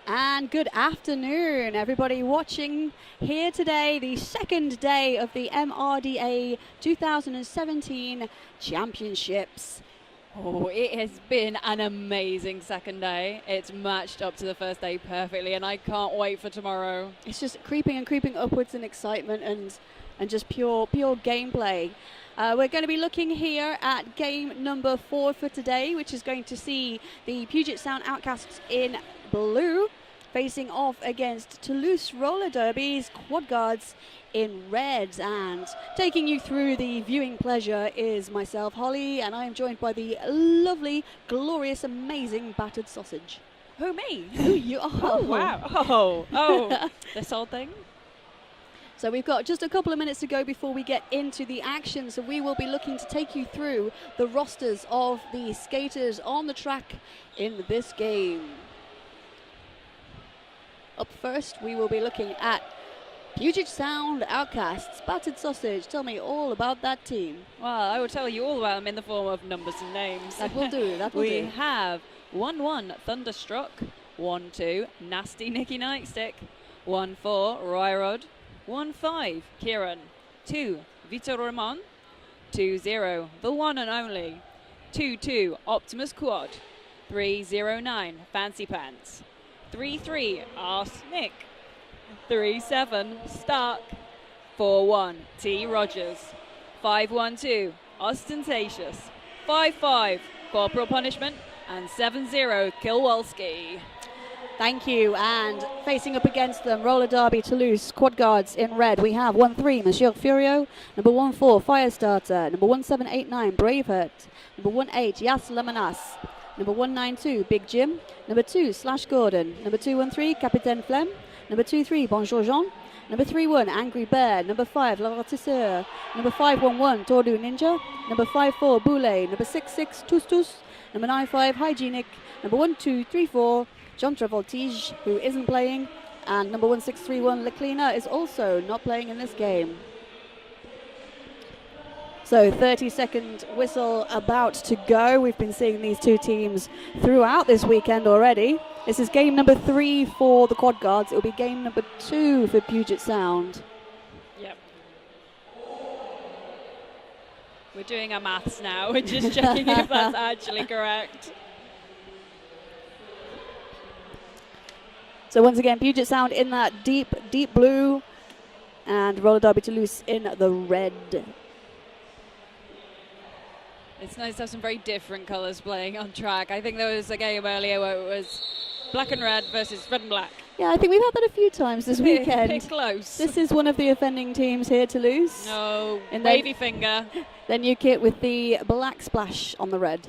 And good afternoon, everybody watching here today, the second day of the MRDA 2017 Championships. Oh, it has been an amazing second day. It's matched up to the first day perfectly, and I can't wait for tomorrow. It's just creeping and creeping upwards in excitement and just pure gameplay. We're going to be looking here at game number 4 for today, which is going to see the Puget Sound Outcasts in blue facing off against Toulouse Roller Derby's Quad Guards in red. And taking you through the viewing pleasure is myself, Holly, and I am joined by the lovely, glorious, amazing battered sausage. Who, me? Who you are? Oh, wow. Oh, this whole thing? So we've got just a couple of minutes to go before we get into the action, so we will be looking to take you through the rosters of the skaters on the track in this game. Up first, we will be looking at Puget Sound Outcasts. Battered Sausage, tell me all about that team. Well, I will tell you all about them in the form of numbers and names. That will do, that will do. We have 1-1 Thunderstruck, 1-2 Nasty Nicky Nightstick, 1-4 Ryrod, 1-5 Kieran, 2 Vitor Ramon, 2-0 the one and only, 2-2 Optimus Quad, 3-0-9 Fancy Pants, 3-3 Arse Nick, 3-7 Stark, 4-1 T Rogers, 5-1-2 Ostentatious, 5-5 Corporal Punishment, and 7-0 Kilwolski. Thank you. And facing up against them, Roller Derby Toulouse Quad Guards in red, we have 1-3 Monsieur Furio, number 1-4 Firestarter, number 1789 Braveheart, number 18 Yas Lamanas, number 192 Big Jim, number 2 Slash Gordon, number 213 Capitaine Flem, number 23 Bonjour Jean, number 31 Angry Bear, number 5 La Ratisseur, number 511 Tordu Ninja, number 54 Boule, number 66 Tus, number 95 Hygienic, number 1234 John Travoltige, who isn't playing, and number 1631 Leclina is also not playing in this game. So 30-second whistle about to go. We've been seeing these two teams throughout this weekend already. This is game number 3 for the Quad Guards. It will be game number 2 for Puget Sound. Yep. We're doing our maths now. We're just checking if that's actually correct. So once again, Puget Sound in that deep blue, and Roller Derby Toulouse in the red. It's nice to have some very different colours playing on track. I think there was a game earlier where it was black and red versus red and black. Yeah, I think we've had that a few times this weekend. Bit close. This is one of the offending teams here, Toulouse. No, wavy finger. Then you kit with the black splash on the red.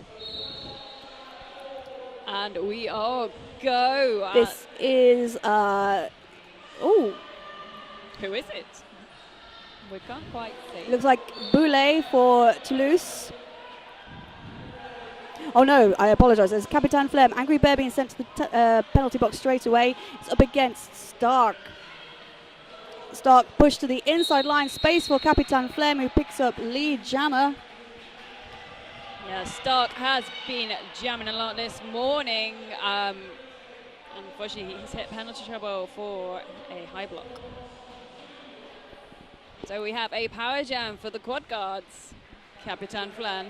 And we are go. This is, Who is it? We can't quite see. Looks like Boule for Toulouse. Oh no, I apologise. There's Capitaine Flem. Angry Bear being sent to the penalty box straight away. It's up against Stark. Stark pushed to the inside line. Space for Capitaine Flem, who picks up lead jammer. Yeah, Stark has been jamming a lot this morning. Unfortunately, he's hit penalty trouble for a high block. So we have a power jam for the Quad Guards. Capitaine Flem.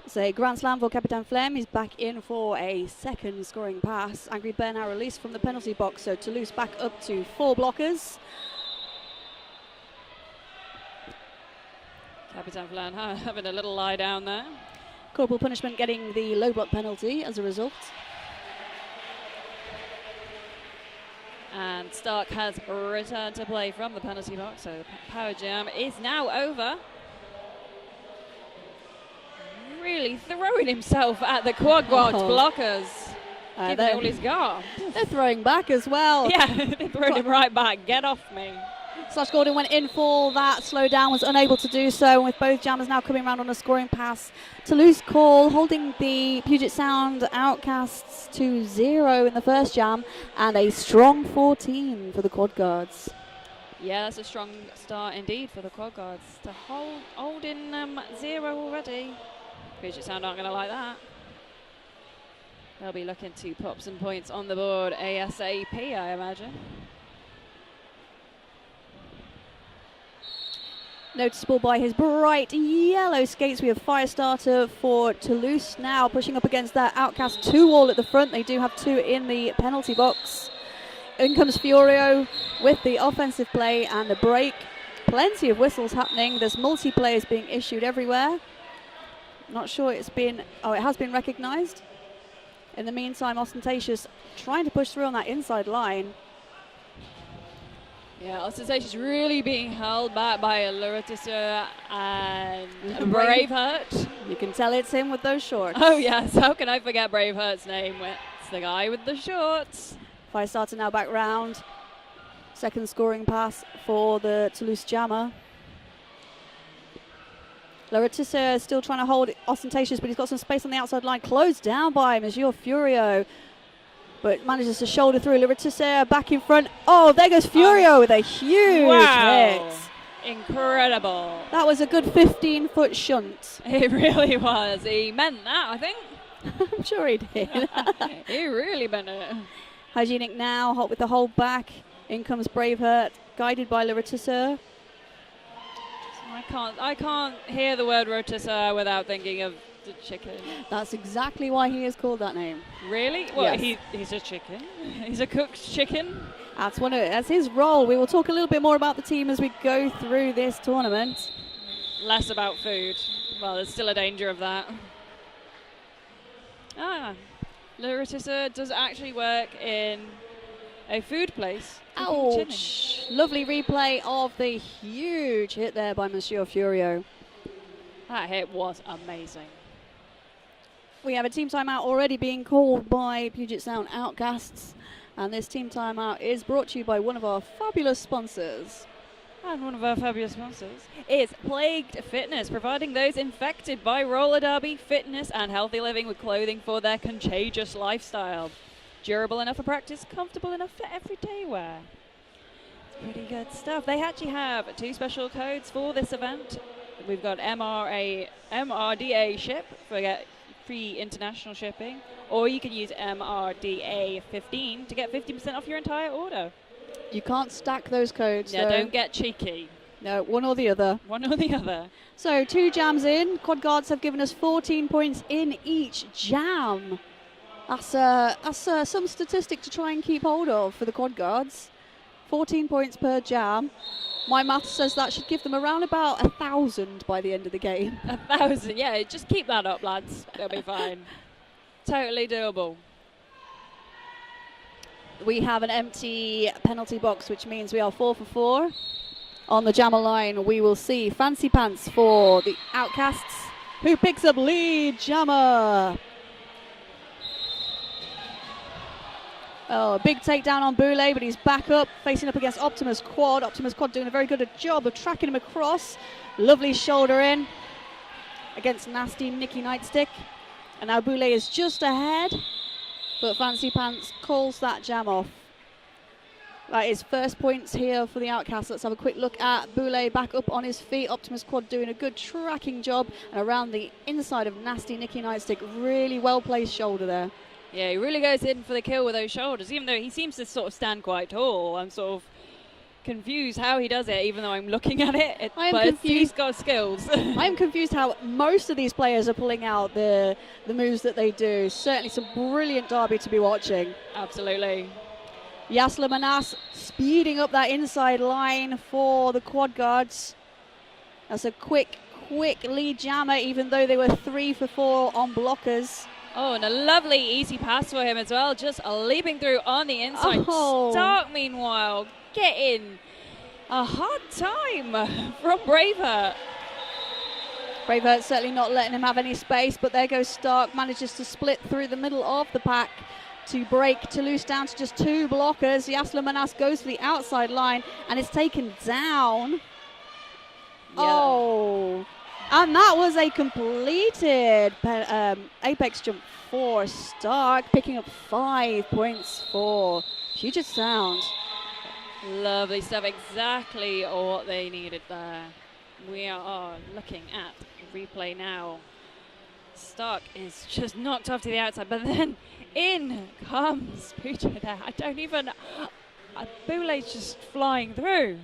So Grand Slam for Capitaine Flem. He's back in for a second scoring pass. Angry Bear now released from the penalty box, so Toulouse back up to 4 blockers. Capitaine Flem having a little lie down there. Corporal Punishment getting the low block penalty as a result. And Stark has returned to play from the penalty box, so the power jam is now over. Really throwing himself at the Quad Guards blockers. Giving it all he's got. They're throwing back as well. Yeah, they throwed him right back. Get off me. Slash Gordon went in for that slow down, was unable to do so, and with both jammers now coming around on a scoring pass. Toulouse call holding the Puget Sound Outcasts to 0 in the first jam, and a strong 14 for the Quad Guards. Yeah, that's a strong start indeed for the Quad Guards to hold in 0 already. Puget Sound aren't going to like that. They'll be looking to pop some points on the board ASAP, I imagine. Noticeable by his bright yellow skates, we have Firestarter for Toulouse now pushing up against that Outcast 2 wall at the front. They do have 2 in the penalty box. In comes Furio with the offensive play and the break. Plenty of whistles happening. There's multiplayers being issued everywhere. Not sure it's been, it has been recognised. In the meantime, Ostentatious trying to push through on that inside line. Yeah, Ostentatious really being held back by Luritisser and Braveheart. You can tell it's him with those shorts. Oh yes, how can I forget Braveheart's name? It's the guy with the shorts. Firestarter now back round. Second scoring pass for the Toulouse Jammer. Luritisser still trying to hold Ostentatious, but he's got some space on the outside line. Closed down by Monsieur Furio, but manages to shoulder through. Luritisser back in front. Oh, there goes Furio with a huge hit. Incredible. That was a good 15-foot shunt. It really was. He meant that, I think. I'm sure he did. He really meant it. Hygienic now, hot with the hold back. In comes Braveheart, guided by Luritisser. I can't hear the word rotisserie without thinking of the chicken. That's exactly why he is called that name. Really? Well, yes. He's a chicken. He's a cooked chicken. That's his role. We will talk a little bit more about the team as we go through this tournament. Less about food. Well, there's still a danger of that. Luritisser does actually work in a food place. Ouch! Lovely replay of the huge hit there by Monsieur Furio. That hit was amazing. We have a team timeout already being called by Puget Sound Outcasts, and this team timeout is brought to you by one of our fabulous sponsors. And one of our fabulous sponsors is Plagued Fitness, providing those infected by roller derby, fitness and healthy living with clothing for their contagious lifestyle. Durable enough for practice, comfortable enough for everyday wear. It's pretty good stuff. They actually have 2 special codes for this event. We've got MRDA ship for get free international shipping, or you can use MRDA 15 to get 50% off your entire order. You can't stack those codes. Yeah, don't get cheeky. No, one or the other. One or the other. So 2 jams in. Quad guards have given us 14 points in each jam. That's some statistic to try and keep hold of for the quad guards. 14 points per jam. My math says that should give them around about 1,000 by the end of the game. 1,000, yeah. Just keep that up, lads. They'll be fine. Totally doable. We have an empty penalty box, which means we are 4 for 4. On the jammer line, we will see Fancy Pants for the Outcasts, who picks up lead jammer. Oh, a big takedown on Boulay, but he's back up, facing up against Optimus Quad. Optimus Quad doing a very good job of tracking him across. Lovely shoulder in against nasty Nicky Nightstick. And now Boulay is just ahead, but Fancy Pants calls that jam off. That is first points here for the Outcasts. Let's have a quick look at Boulay back up on his feet. Optimus Quad doing a good tracking job, and around the inside of nasty Nicky Nightstick. Really well-placed shoulder there. Yeah, he really goes in for the kill with those shoulders, even though he seems to sort of stand quite tall. I'm sort of confused how he does it, even though I'm looking at it. But he's got skills. I'm confused how most of these players are pulling out the moves that they do. Certainly some brilliant derby to be watching. Absolutely. Yasla Manas speeding up that inside line for the quad guards. That's a quick lead jammer, even though they were 3 for 4 on blockers. Oh, and a lovely easy pass for him as well, just leaping through on the inside. Oh. Stark, meanwhile, getting a hard time from Braveheart. Braveheart certainly not letting him have any space, but there goes Stark, manages to split through the middle of the pack to break Toulouse down to just 2 blockers. Yasla Manas goes for the outside line and is taken down. Yeah. Oh. And that was a completed apex jump for Stark, picking up 5 points for Puget Sound. Lovely stuff, exactly what they needed there. We are looking at the replay now. stock is just knocked off to the outside, but then in comes Puget there. I don't even... Boulet's just flying through.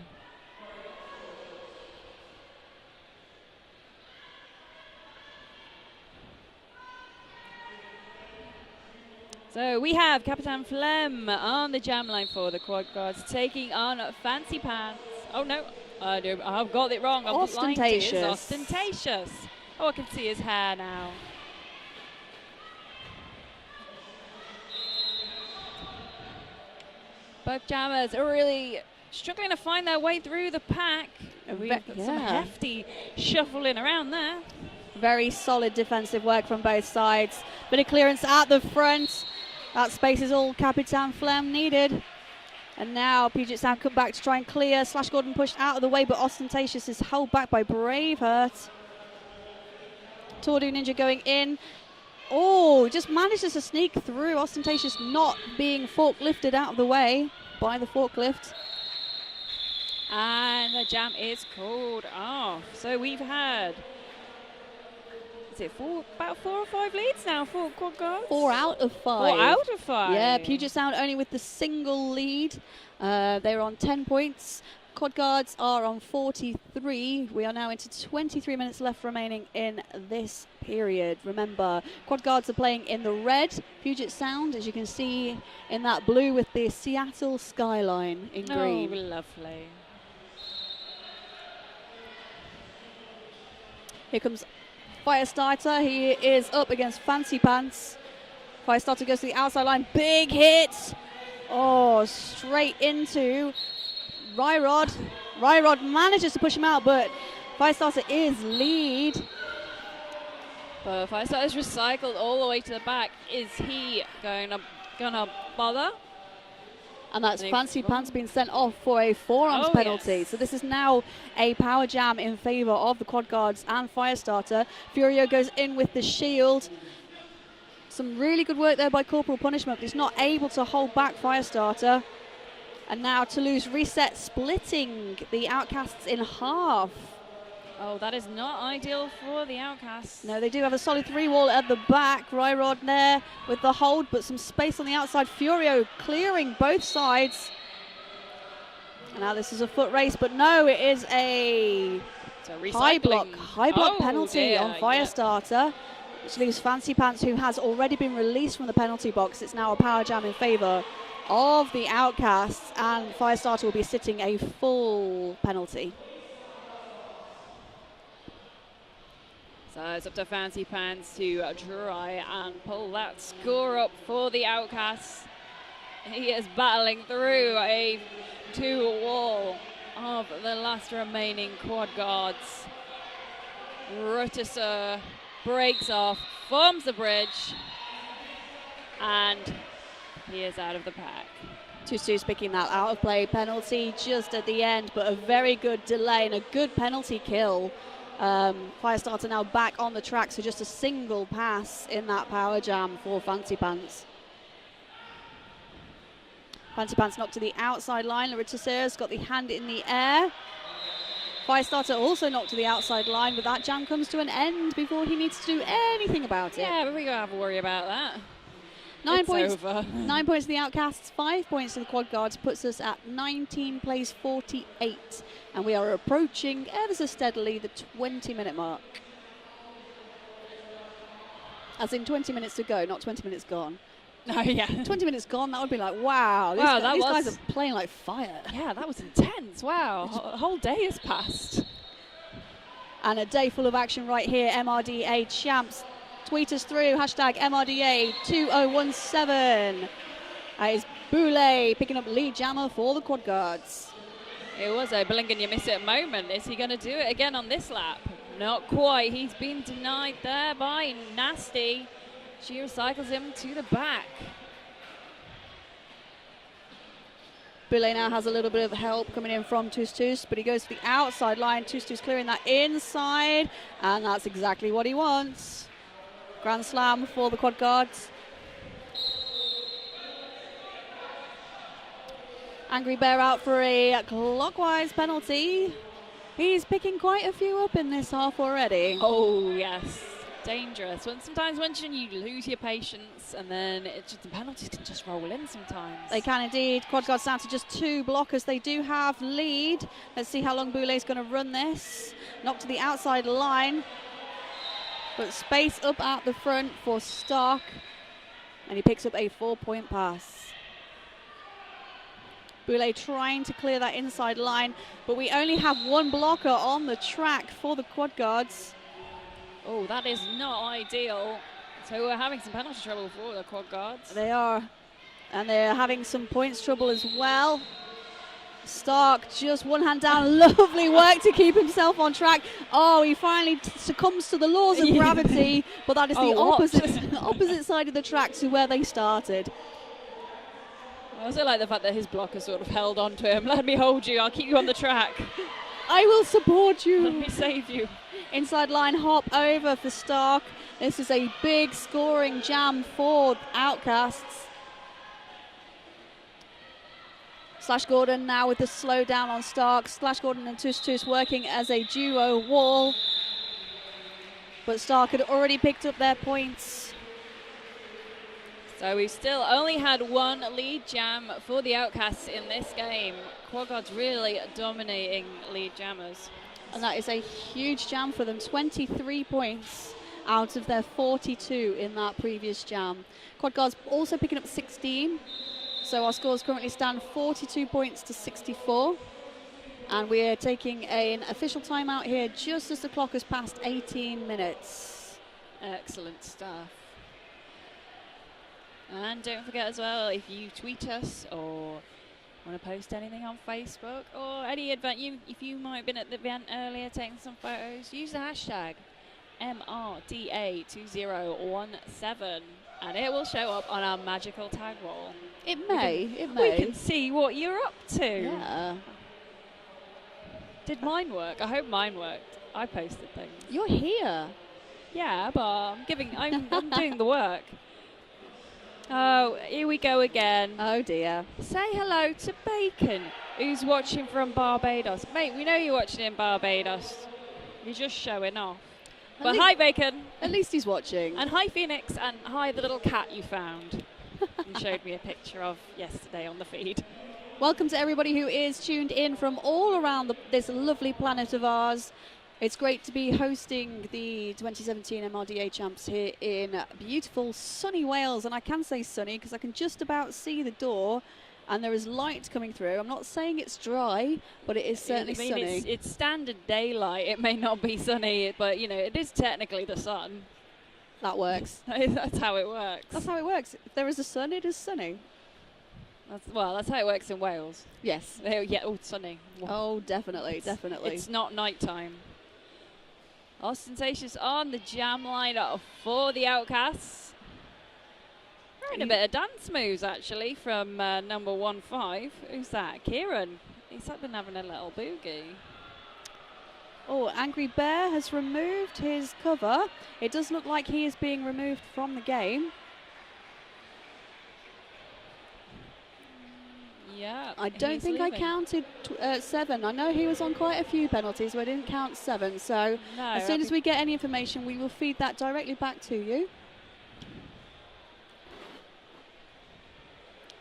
So we have Capitan Flem on the jam line for the quad guards, taking on Fancy Pants. Oh no, I've got it wrong. Ostentatious. Ostentatious. Oh, I can see his hair now. Both jammers are really struggling to find their way through the pack. We've got some hefty shuffling around there. Very solid defensive work from both sides. Bit of clearance at the front. That space is all Capitan Flem needed. And now Puget Sound come back to try and clear. Slash Gordon pushed out of the way, but Ostentatious is held back by Braveheart. Tordu Ninja going in. Oh, just manages to sneak through. Ostentatious not being forklifted out of the way by the forklift. And the jam is called off. So we've had... Is it about 4 or 5 leads now for quad guards? 4 out of 5. 4 out of 5. Yeah, Puget Sound only with the single lead. They're on 10 points. Quad guards are on 43. We are now into 23 minutes left remaining in this period. Remember, quad guards are playing in the red. Puget Sound, as you can see, in that blue with the Seattle skyline in green. Oh, lovely. Here comes Firestarter. He is up against Fancy Pants. Firestarter goes to the outside line. Big hit. Oh, straight into Ryrod. Ryrod manages to push him out, but Firestarter is lead. But Firestarter's recycled all the way to the back. Is he gonna bother? And that's Fancy Pants being sent off for a forearms penalty. Yes. So this is now a power jam in favour of the quad guards and Firestarter. Furio goes in with the shield. Some really good work there by Corporal Punishment, but he's not able to hold back Firestarter. And now Toulouse reset, splitting the Outcasts in half. Oh, that is not ideal for the Outcasts. No, they do have a solid 3-wall at the back. Ryrod there with the hold, but some space on the outside. Furio clearing both sides. And now this is a foot race, but no, it is a high block penalty on Firestarter, which leaves Fancy Pants, who has already been released from the penalty box. It's now a power jam in favour of the Outcasts, and Firestarter will be sitting a full penalty. So it's up to Fancy Pants to try and pull that score up for the Outcasts. He is battling through a 2-wall of the last remaining quad guards. Rutisser breaks off, forms the bridge, and he is out of the pack. Toulouse picking that out of play penalty just at the end, but a very good delay and a good penalty kill. Firestarter now back on the track, so just a single pass in that power jam for Fancy Pants. Fancy Pants knocked to the outside line. Rutisser's got the hand in the air. Firestarter also knocked to the outside line, but that jam comes to an end before he needs to do anything about it. Yeah, but we don't have to worry about that. 9 it's points. over. 9 points to the Outcasts, 5 points to the quad guards, puts us at 19 plays 48, and we are approaching ever so steadily the 20-minute mark. As in 20 minutes to go, not 20 minutes gone. No, yeah. 20 minutes gone, that would be like, wow, these guys are playing like fire. Yeah, that was intense. Wow, a whole day has passed. And a day full of action right here. MRDA champs. Tweet us through, hashtag MRDA 2017. That is Boulet picking up lead jammer for the quad guards. It was a blink and you miss it moment. Is he going to do it again on this lap? Not quite. He's been denied there by Nasty. She recycles him to the back. Boulet now has a little bit of help coming in from Toulouse, but he goes to the outside line. Toulouse clearing that inside, and that's exactly what he wants. Grand slam for the quad guards. Angry Bear out for a clockwise penalty. He's picking quite a few up in this half already. Oh, yes. dangerous. Sometimes when you lose your patience, and then the penalties can just roll in sometimes. They can indeed. Quad guards down to just 2 blockers. They do have lead. Let's see how long Boulet's going to run this. Knock to the outside line. But space up at the front for Stark. And he picks up a 4-point pass. Boulet trying to clear that inside line, but we only have 1 blocker on the track for the quad guards. Oh, that is not ideal. So we're having some penalty trouble for the quad guards. They are, and they're having some points trouble as well. Stark just one hand down, lovely work to keep himself on track. Oh, he finally succumbs to the laws of gravity, but that is the opposite side of the track to where they started. I also like the fact that his blocker sort of held on to him. Let me hold you, I'll keep you on the track. I will support you. Let me save you. Inside line hop over for Stark. This is a big scoring jam for Outcasts. Slash Gordon now with the slow down on Stark. Slash Gordon and Tush Tush working as a duo wall. But Stark had already picked up their points. So we've still only had 1 lead jam for the Outcasts in this game. Quad guards really dominating lead jammers. And that is a huge jam for them. 23 points out of their 42 in that previous jam. Quad guards also picking up 16. So our scores currently stand 42 points to 64. And we are taking an official timeout here just as the clock has passed 18 minutes. Excellent stuff. And don't forget as well, if you tweet us or want to post anything on Facebook or any event, if you might have been at the event earlier taking some photos, use the hashtag MRDA 2017 and it will show up on our magical tag wall. It may. We can see what you're up to. Yeah. Did mine work? I hope mine worked. I posted things. You're here. Yeah, but I'm doing the work. Oh, here we go again. Oh dear. Say hello to Bacon, who's watching from Barbados. Mate, we know you're watching in Barbados. You're just showing off. But hi, Bacon. At least he's watching. And hi, Phoenix. And hi, the little cat you found and showed me a picture of yesterday on the feed. Welcome to everybody who is tuned in from all around this lovely planet of ours. It's great to be hosting the 2017 MRDA Champs here in beautiful sunny Wales. And I can say sunny because I can just about see the door and there is light coming through. I'm not saying it's dry, but it is certainly sunny. It's standard daylight. It may not be sunny, but you know, it is technically the sun. That works. That's how it works. That's how it works. If there is a sun, it is sunny. That's how it works in Wales. Yes. Yeah, sunny. Oh, definitely, definitely. It's not nighttime. Ostentatious on the jam lineup for the Outcasts. We're in a bit of dance moves actually from number 15. Who's that? Kieran. He's been having a little boogie. Oh, Angry Bear has removed his cover. It does look like he is being removed from the game. Yeah. I don't think I counted 7. I know he was on quite a few penalties, but I didn't count 7. So as soon as we get any information, we will feed that directly back to you.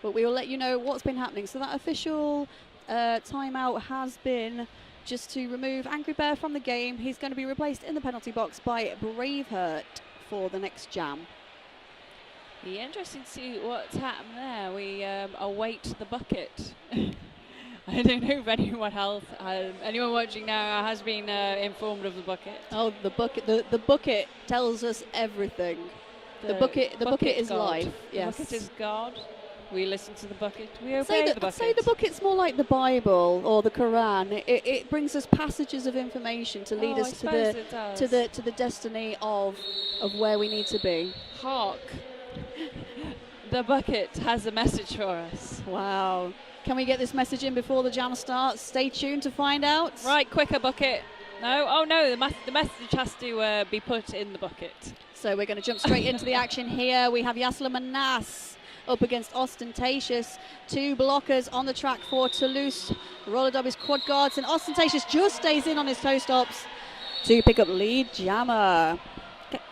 But we will let you know what's been happening. So that official timeout has been just to remove Angry Bear from the game. He's going to be replaced in the penalty box by Braveheart for the next jam. Be interesting to see what's happened there. We await the bucket. I don't know if anyone watching now has been informed of the bucket. Oh, the bucket! The bucket tells us everything. The bucket is God. life. Yes. The bucket is God. We listen to the bucket. We obey the bucket. I'd say the bucket's more like the Bible or the Quran. It brings us passages of information to lead us to the destiny of where we need to be. Hark. The bucket has a message for us. Wow. Can we get this message in before the jam starts? Stay tuned to find out. Right, quicker, bucket. No, oh no, the message has to be put in the bucket. So we're going to jump straight into the action here. We have Yasla Manas up against Ostentatious. 2 blockers on the track for Toulouse. Roller derby's quad guards, and Ostentatious just stays in on his toe stops to pick up lead jammer.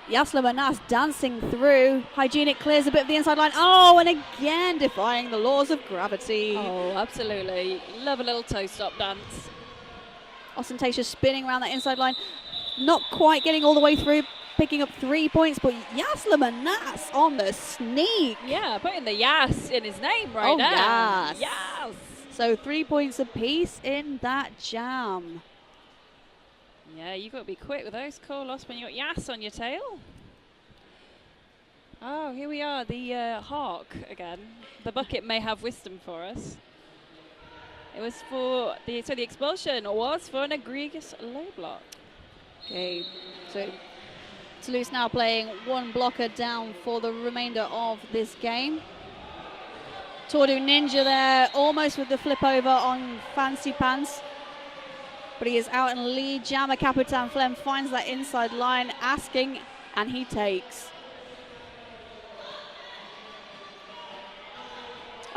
Yasla Manas dancing through. Hygienic clears a bit of the inside line. Oh, and again defying the laws of gravity. Oh, absolutely. Love a little toe-stop dance. Ostentatious spinning around that inside line. Not quite getting all the way through, picking up 3 points, but Yasla Manas on the sneak. Yeah, putting the yas in his name right now. Yes. Yes. So 3 points apiece in that jam. Yeah, you've got to be quick with those call-offs when you got yas on your tail. Oh, here we are, the hawk again. The bucket may have wisdom for us. It was for the expulsion was for an egregious low block. Okay, so Toulouse now playing 1 blocker down for the remainder of this game. Tordu Ninja there, almost with the flip over on Fancy Pants. But he is out in lead. Jammer Capitan Flem finds that inside line, asking, and he takes.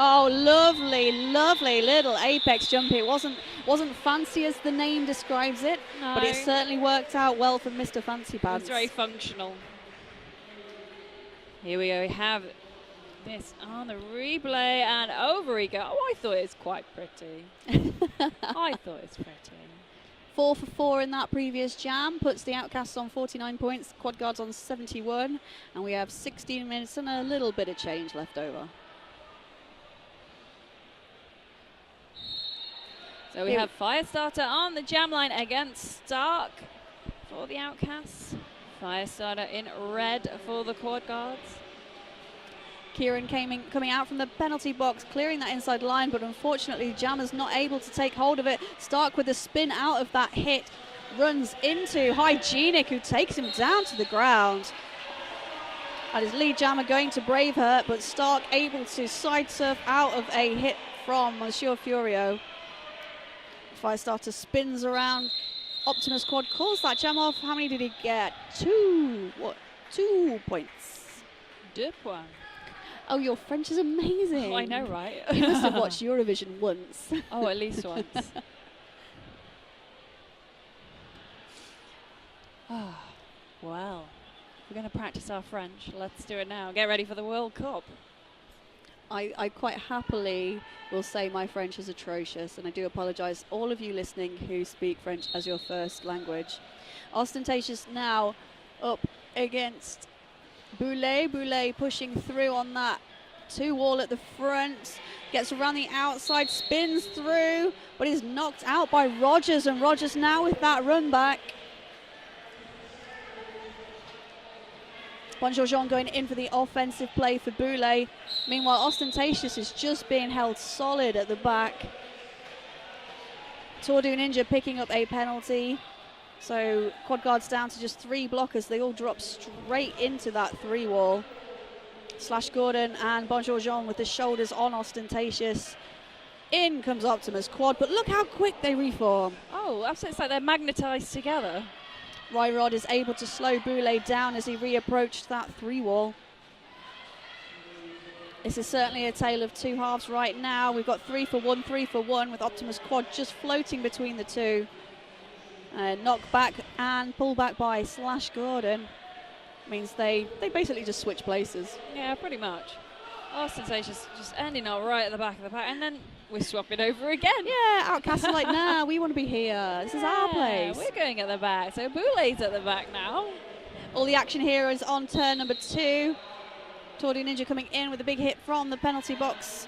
Oh, lovely, lovely little apex jump. It wasn't fancy as the name describes it, No. but it certainly worked out well for Mr. Fancy Pants. It's very functional. Here we go. We have this on the replay, and over he goes. Oh, I thought it was quite pretty. I thought it was pretty. 4 for 4 in that previous jam, puts the Outcasts on 49 points, Quad Guards on 71, and we have 16 minutes and a little bit of change left over. So we have Firestarter on the jam line against Stark for the Outcasts. Firestarter in red for the Quad Guards. Kieran coming out from the penalty box, clearing that inside line, but unfortunately Jammer's not able to take hold of it. Stark with the spin out of that hit, runs into Hygienic, who takes him down to the ground. And his lead Jammer going to brave her, but Stark able to side surf out of a hit from Monsieur Furio. Firestarter spins around. Optimus Quad calls that jam off. How many did he get? 2 points. 2 points. Oh, your French is amazing. Oh, I know, right? You must have watched Eurovision once. Oh, at least once. Oh, well, we're going to practice our French. Let's do it now. Get ready for the World Cup. I quite happily will say my French is atrocious, and I do apologise all of you listening who speak French as your first language. Ostentatious now up against Boulet. Boulet pushing through on that 2-wall at the front, gets around the outside, spins through, but is knocked out by Rogers, and Rogers now with that run back. Bonjour Jean going in for the offensive play for Boulet. Meanwhile, Ostentatious is just being held solid at the back. Tordu Ninja picking up a penalty. So Quad Guards down to just 3 blockers. They all drop straight into that 3-wall. Slash Gordon and Bonjour Jean with the shoulders on Ostentatious. In comes Optimus Quad, but look how quick they reform. Oh, absolutely. It's like they're magnetised together. Ryrod is able to slow Boulet down as he reapproached that 3-wall. This is certainly a tale of 2 halves right now. We've got 3 for 1, 3 for 1 with Optimus Quad just floating between the 2. Knock back and pull back by Slash Gordon. Means they basically just switch places. Yeah, pretty much. Ostentatious just ending up right at the back of the pack, and then we're swapping over again. Yeah, Outcasts are like, nah, we want to be here. This is our place. We're going at the back, so Boulet's at the back now. All the action here is on turn number 2. Tordu Ninja coming in with a big hit from the penalty box.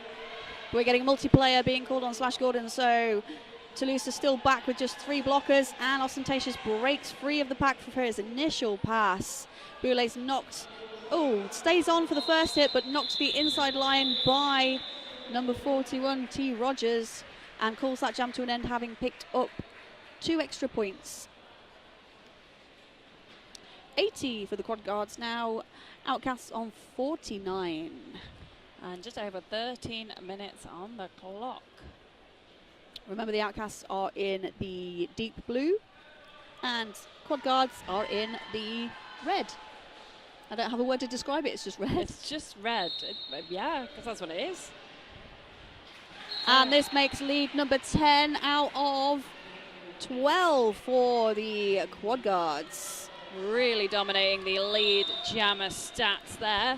We're getting multiplayer being called on Slash Gordon, so Toulouse is still back with just 3 blockers, and Ostentatious breaks free of the pack for his initial pass. Boulet's knocked, stays on for the first hit, but knocked to the inside line by number 41, T. Rogers, and calls that jam to an end, having picked up 2 extra points. 80 for the Quad Guards now. Outcasts on 49. And just over 13 minutes on the clock. Remember, the Outcasts are in the deep blue, and Quad Guards are in the red. I don't have a word to describe it, it's just red. It's just red. Yeah, because that's what it is. And this makes lead number 10 out of 12 for the Quad Guards. Really dominating the lead jammer stats there.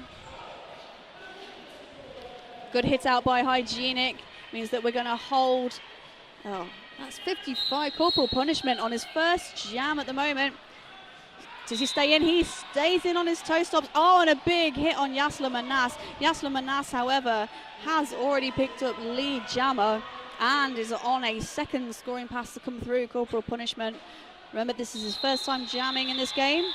Good hit out by Hygienic. Means that we're going to hold. Oh, that's 55. Corporal punishment on his first jam at the moment. Does he stay in? He stays in on his toe stops. Oh, and a big hit on Yasla Manas. Yasla Manas, however, has already picked up lead jammer and is on a second scoring pass to come through. Corporal punishment. Remember, this is his first time jamming in this game.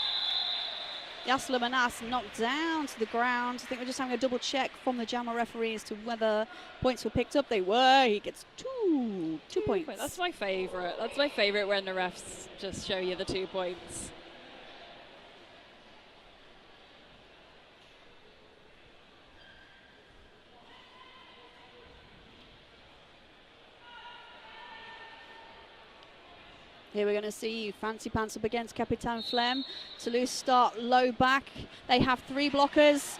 Yasla Manas knocked down to the ground. I think we're just having a double check from the jammer referee as to whether points were picked up. They were. He gets two points. That's my favourite. That's my favourite when the refs just show you the 2 points. Here we're going to see Fancy Pants up against Capitan Flem. Toulouse start low back. They have 3 blockers.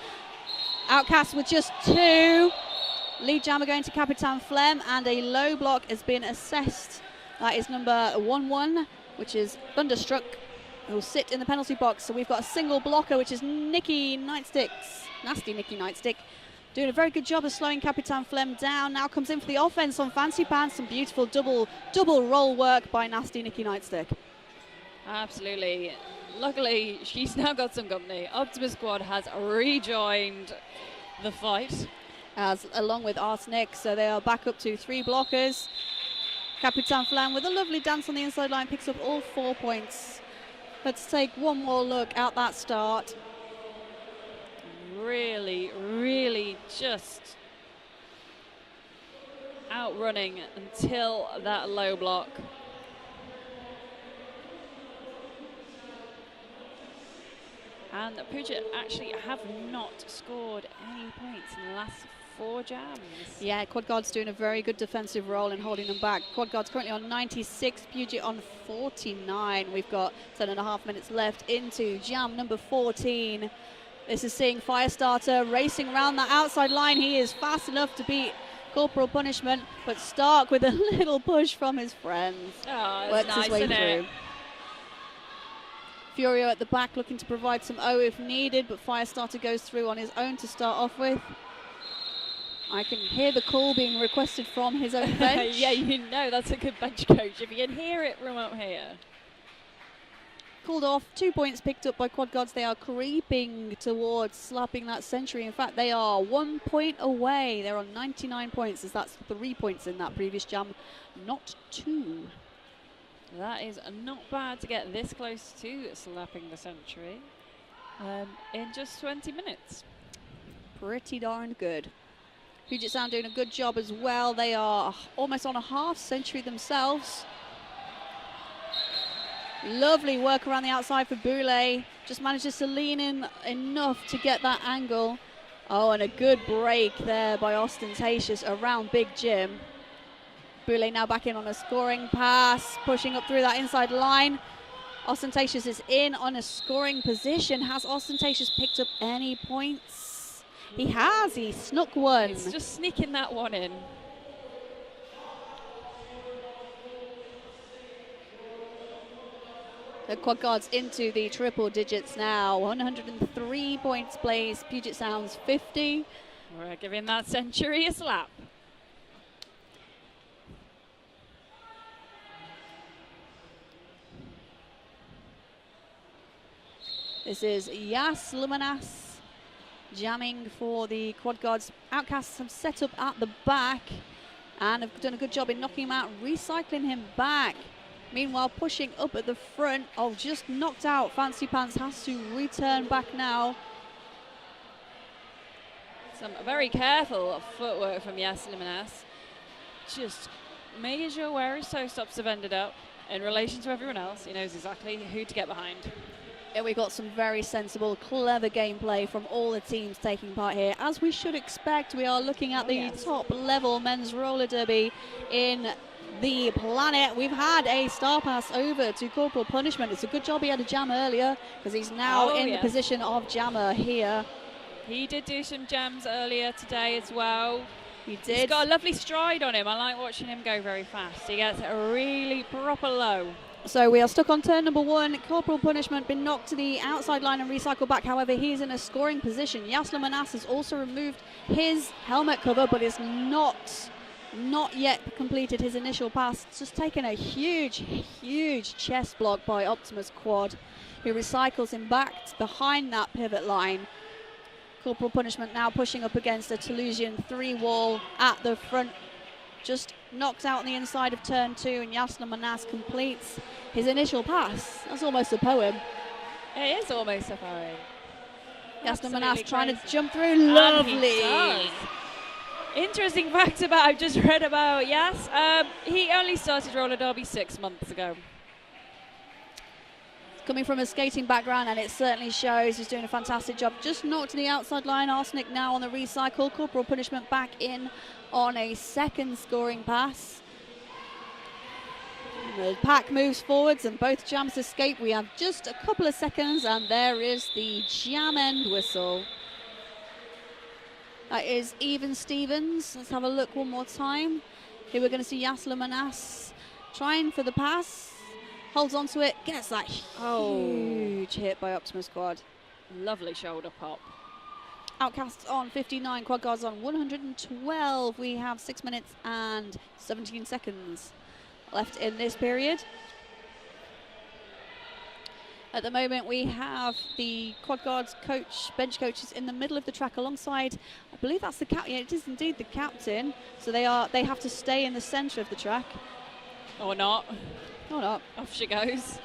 Outcasts with just 2. Lead jammer going to Capitan Flem, and a low block has been assessed. That is number 1-1, which is Thunderstruck, who will sit in the penalty box. So we've got a single blocker, which is Nikki Nightsticks. Nasty Nikki Nightstick. Doing a very good job of slowing Capitan Flem down. Now comes in for the offense on Fancy Pants. Some beautiful double roll work by Nasty Nikki Nightstick. Absolutely. Luckily, she's now got some company. Optimus Squad has rejoined the fight. Along with Arsenic, so they are back up to 3 blockers. Capitan Flem with a lovely dance on the inside line picks up all 4 points. Let's take one more look at that start. Really just outrunning until that low block. And Puget actually have not scored any points in the last 4 jams. Yeah, Quad Guard's doing a very good defensive role in holding them back. Quad Guard's currently on 96, Puget on 49. We've got 10.5 minutes left into jam number 14. This is seeing Firestarter racing around that outside line. He is fast enough to beat Corporal Punishment, but Stark with a little push from his friends. Oh, works nice, his way through. Furio at the back looking to provide some O if needed, but Firestarter goes through on his own to start off with. I can hear the call being requested from his own bench. Yeah, you know that's a good bench coach if you can hear it from up here. Called off, 2 points picked up by Quad Gods. They are creeping towards slapping that century. In fact, they are 1 point away. They're on 99 points, as that's 3 points in that previous jam, not 2. That is not bad to get this close to slapping the century in just 20 minutes. Pretty darn good. Puget Sound doing a good job as well. They are almost on a half century themselves. Lovely work around the outside for Boulay. Just manages to lean in enough to get that angle. Oh, and a good break there by Ostentatious around Big Jim. Boulay now back in on a scoring pass, pushing up through that inside line. Ostentatious is in on a scoring position. Has Ostentatious picked up any points? He has. He snuck one. He's just sneaking that one in. The Quad Guards into the triple digits now. 103 points plays. Puget Sound's 50. We're giving that century a slap. This is Yas Luminas jamming for the Quad Guards. Outcasts have set up at the back and have done a good job in knocking him out, recycling him back. Meanwhile, pushing up at the front. Oh, just knocked out. Fancy Pants has to return back now. Some very careful footwork from Yas Luminas. Just making sure where his toe stops have ended up in relation to everyone else. He knows exactly who to get behind. Yeah, we got some very sensible, clever gameplay from all the teams taking part here. As we should expect, we are looking at the top level men's roller derby in the planet. We've had a star pass over to Corporal Punishment. It's a good job he had a jam earlier, because he's now in the position of jammer here. He did do some jams earlier today as well. He did. He's got a lovely stride on him. I like watching him go very fast. He gets a really proper low. So we are stuck on turn number 1. Corporal Punishment been knocked to the outside line and recycled back. However, he's in a scoring position. Yasla Manas has also removed his helmet cover, but is not yet completed his initial pass. It's just taken a huge chest block by Optimus Quad, who recycles him back behind that pivot line. Corporal Punishment now pushing up against a Toulousian 3 wall at the front. Just knocked out on the inside of turn 2, and Yasla Manas completes his initial pass. That's almost a poem. It is almost a poem. Yasla Manas trying to jump through. And Lovely. he does. Interesting fact about I've just read about Yas. He only started roller derby 6 months ago. Coming from a skating background, and it certainly shows. He's doing a fantastic job. Just knocked to the outside line. Arsenic now on the recycle. Corporal Punishment back in on a second scoring pass. The pack moves forwards and both jams escape. We have just a couple of seconds, and there is the jam end whistle. That is even Stevens. Let's have a look one more time. Here we're going to see Yasla Manas trying for the pass. Holds on to it, gets that huge hit by Optimus Quad. Lovely shoulder pop. Outcasts on 59, Quad Guards on 112. We have 6 minutes and 17 seconds left in this period. At the moment, we have the Quad Guards bench coaches in the middle of the track alongside, I believe that's the captain. Yeah, it is indeed the captain. So they have to stay in the centre of the track. Or not. Or not. Off she goes.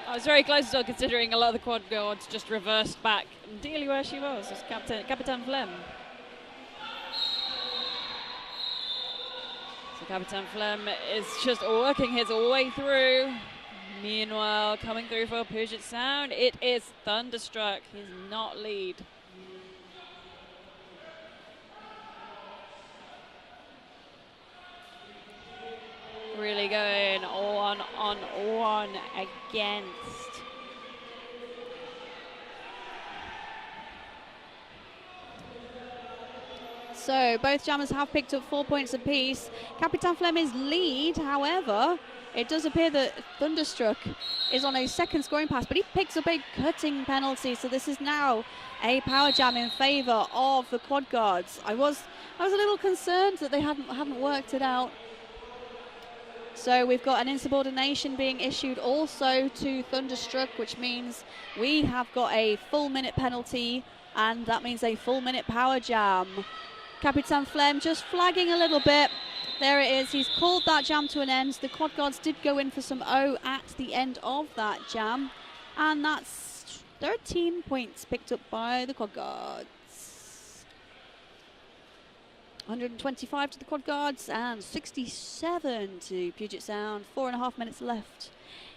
I was very close to her, considering a lot of the Quad Guards just reversed back. And nearly where she was Capitan Flem. So Capitan Flem is just working his way through. Meanwhile, coming through for Puget Sound, it is Thunderstruck. He's not lead. Really going on against. So both jammers have picked up 4 points apiece. Capitan Flem is lead, however, it does appear that Thunderstruck is on a second scoring pass, but he picks up a cutting penalty. So this is now a power jam in favour of the Quad Guards. I was a little concerned that they hadn't worked it out. So we've got an insubordination being issued also to Thunderstruck, which means we have got a full minute penalty, and that means a full minute power jam. Capitan Flem just flagging a little bit. There it is. He's called that jam to an end. The Quad Guards did go in for some O at the end of that jam, and that's 13 points picked up by the Quad Guards. 125 to the Quad Guards and 67 to Puget Sound. 4.5 minutes left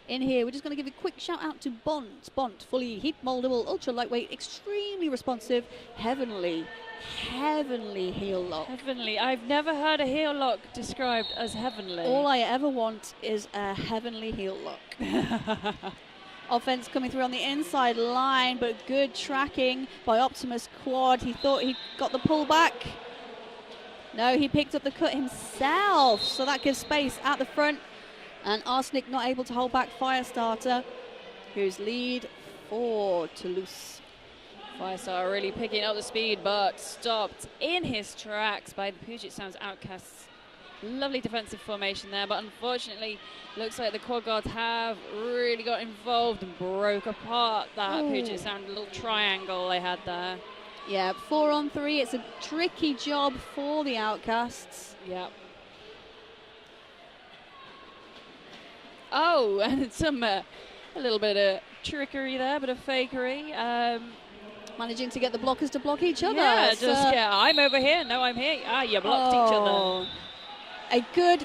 in here. We're just going to give a quick shout out to Bont. Bont, fully heat moldable, ultra lightweight, extremely responsive, heavenly heel lock. Heavenly. I've never heard a heel lock described as heavenly. All I ever want is a heavenly heel lock. Offense coming through on the inside line, but good tracking by Optimus Quad. He thought he got the pull back. No, he picked up the cut himself, so that gives space at the front. And Arsenic not able to hold back Firestarter, who's lead for Toulouse. Firestarter really picking up the speed, but stopped in his tracks by the Puget Sound's Outcasts. Lovely defensive formation there, but unfortunately, looks like the Quad Guards have really got involved and broke apart that Puget Sound little triangle they had there. Yeah, 4-on-3. It's a tricky job for the Outcasts. Yep. Oh, and some a little bit of trickery there, bit of fakery. Managing to get the blockers to block each other. Yeah, I'm over here. No, I'm here. Ah, you blocked each other. A good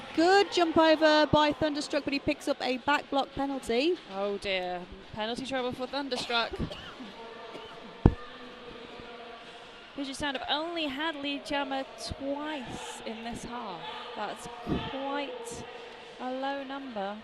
jump over by Thunderstruck, but he picks up a back block penalty. Oh dear, penalty trouble for Thunderstruck. Puget Sound have only had lead jammer twice in this half. That's quite a low number.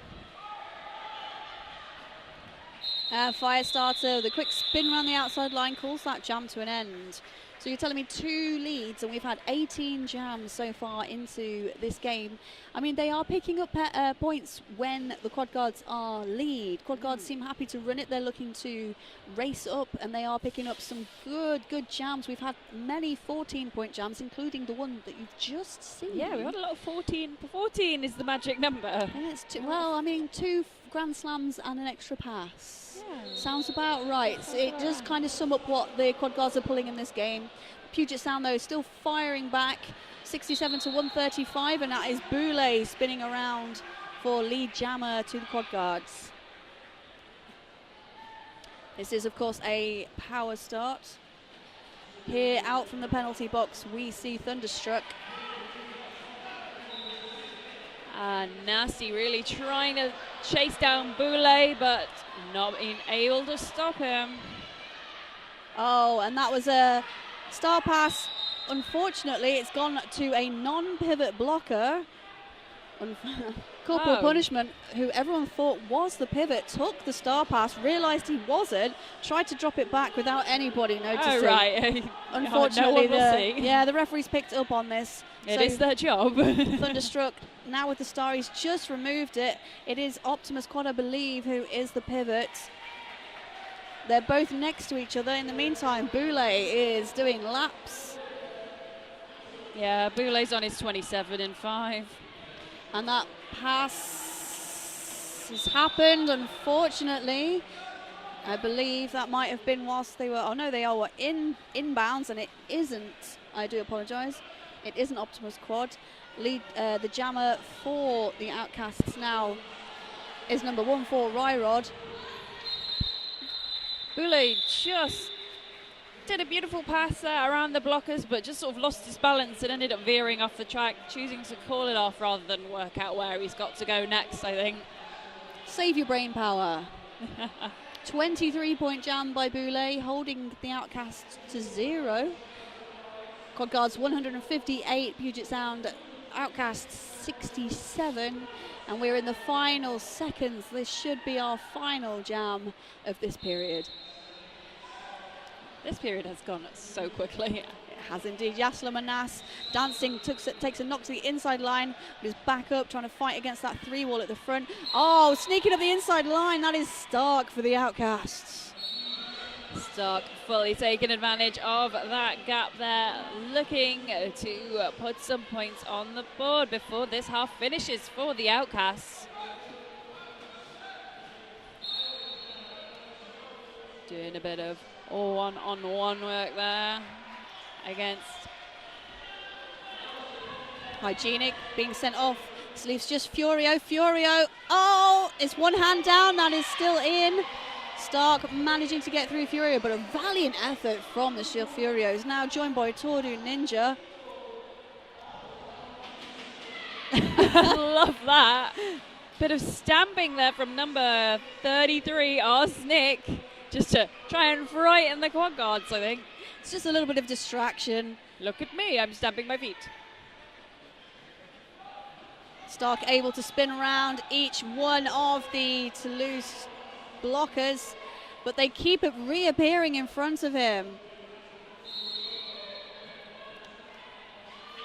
Firestarter, the quick spin around the outside line calls that jam to an end. So you're telling me 2 leads, and we've had 18 jams so far into this game. I mean, they are picking up points when the quad guards are lead. Quad guards seem happy to run it. They're looking to race up, and they are picking up some good jams. We've had many 14-point jams, including the one that you've just seen. Yeah, we've had a lot of 14. 14 is the magic number. And it's well, I mean, 2 Grand Slams and an extra pass. Yeah. Sounds about right. It does kind of sum up what the quad guards are pulling in this game. Puget Sound, though, still firing back, 67 to 135, and that is Boulay spinning around for lead jammer to the quad guards. This is, of course, a power start. Here, out from the penalty box, we see Thunderstruck. Nasty really trying to chase down Boulay, but not being able to stop him. Oh, and that was a star pass. Unfortunately, it's gone to a non-pivot blocker. Corporal Punishment, who everyone thought was the pivot, took the star pass, realised he wasn't, tried to drop it back without anybody noticing. Oh, right. Unfortunately, no the referees picked up on this. It is their job. Thunderstruck, now with the star, he's just removed it. It is Optimus Quad, I believe, who is the pivot. They're both next to each other. In the meantime, Boulay is doing laps. Yeah, Boulay's on his 27 and 5. And that pass has happened, unfortunately. I believe that might have been whilst they were, they were inbounds, and it isn't, I do apologise, it isn't Optimus Quad. The jammer for the Outcasts now is number 14, Ryrod. Boulay just did a beautiful pass there around the blockers, but just sort of lost his balance and ended up veering off the track, choosing to call it off rather than work out where he's got to go next, I think. Save your brain power. 23-point jam by Boulay, holding the Outcasts to 0. Quad Guards 158, Puget Sound Outcasts 67, and we're in the final seconds. This should be our final jam of this period. This period has gone so quickly. It has indeed. Yasla Manas dancing, takes a knock to the inside line, but is back up, trying to fight against that 3-wall at the front. Oh, sneaking up the inside line. That is Stark for the Outcasts. Stark fully taking advantage of that gap there, looking to put some points on the board before this half finishes for the Outcasts. Doing a bit of one-on-one work there against Hygienic being sent off. This leaves just Furio. Oh, it's one hand down. That is still in. Stark managing to get through Furio, but a valiant effort from the Shield Furio. Is now joined by Tordu Ninja. Love that. Bit of stamping there from number 33, Arsenic, just to try and frighten the quad guards, I think. It's just a little bit of distraction. Look at me, I'm stamping my feet. Stark able to spin around each one of the Toulouse blockers, but they keep it reappearing in front of him.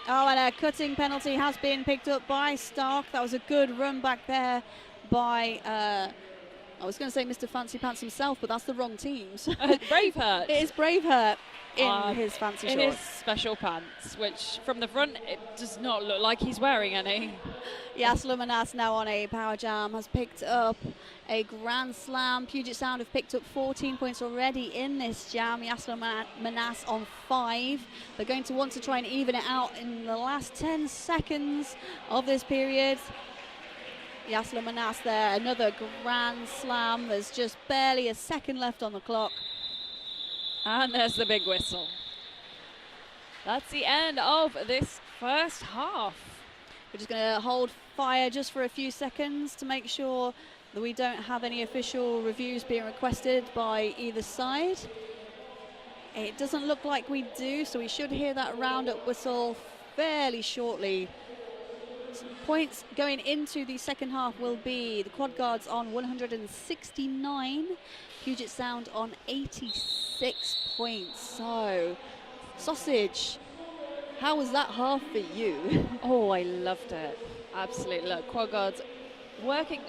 Oh, and a cutting penalty has been picked up by Stark. That was a good run back there by, I was going to say Mr. Fancy Pants himself, but that's the wrong team. Braveheart. It is Braveheart in his fancy in shorts. his special pants, which from the front, it does not look like he's wearing any. Yasla Manas now on a power jam, has picked up a Grand Slam. Puget Sound have picked up 14 points already in this jam. Yasla Manas on 5. They're going to want to try and even it out in the last 10 seconds of this period. Yasla Manas there, another Grand Slam. There's just barely a second left on the clock. And there's the big whistle. That's the end of this first half. We're just going to hold fire just for a few seconds to make sure that we don't have any official reviews being requested by either side. It doesn't look like we do, so we should hear that roundup whistle fairly shortly Points going into the second half will be the Quad Guards on 169, Puget Sound on 86 points. So, Sausage, how was that half for you? Oh, I loved it. Absolutely. Look, Quad Guards working,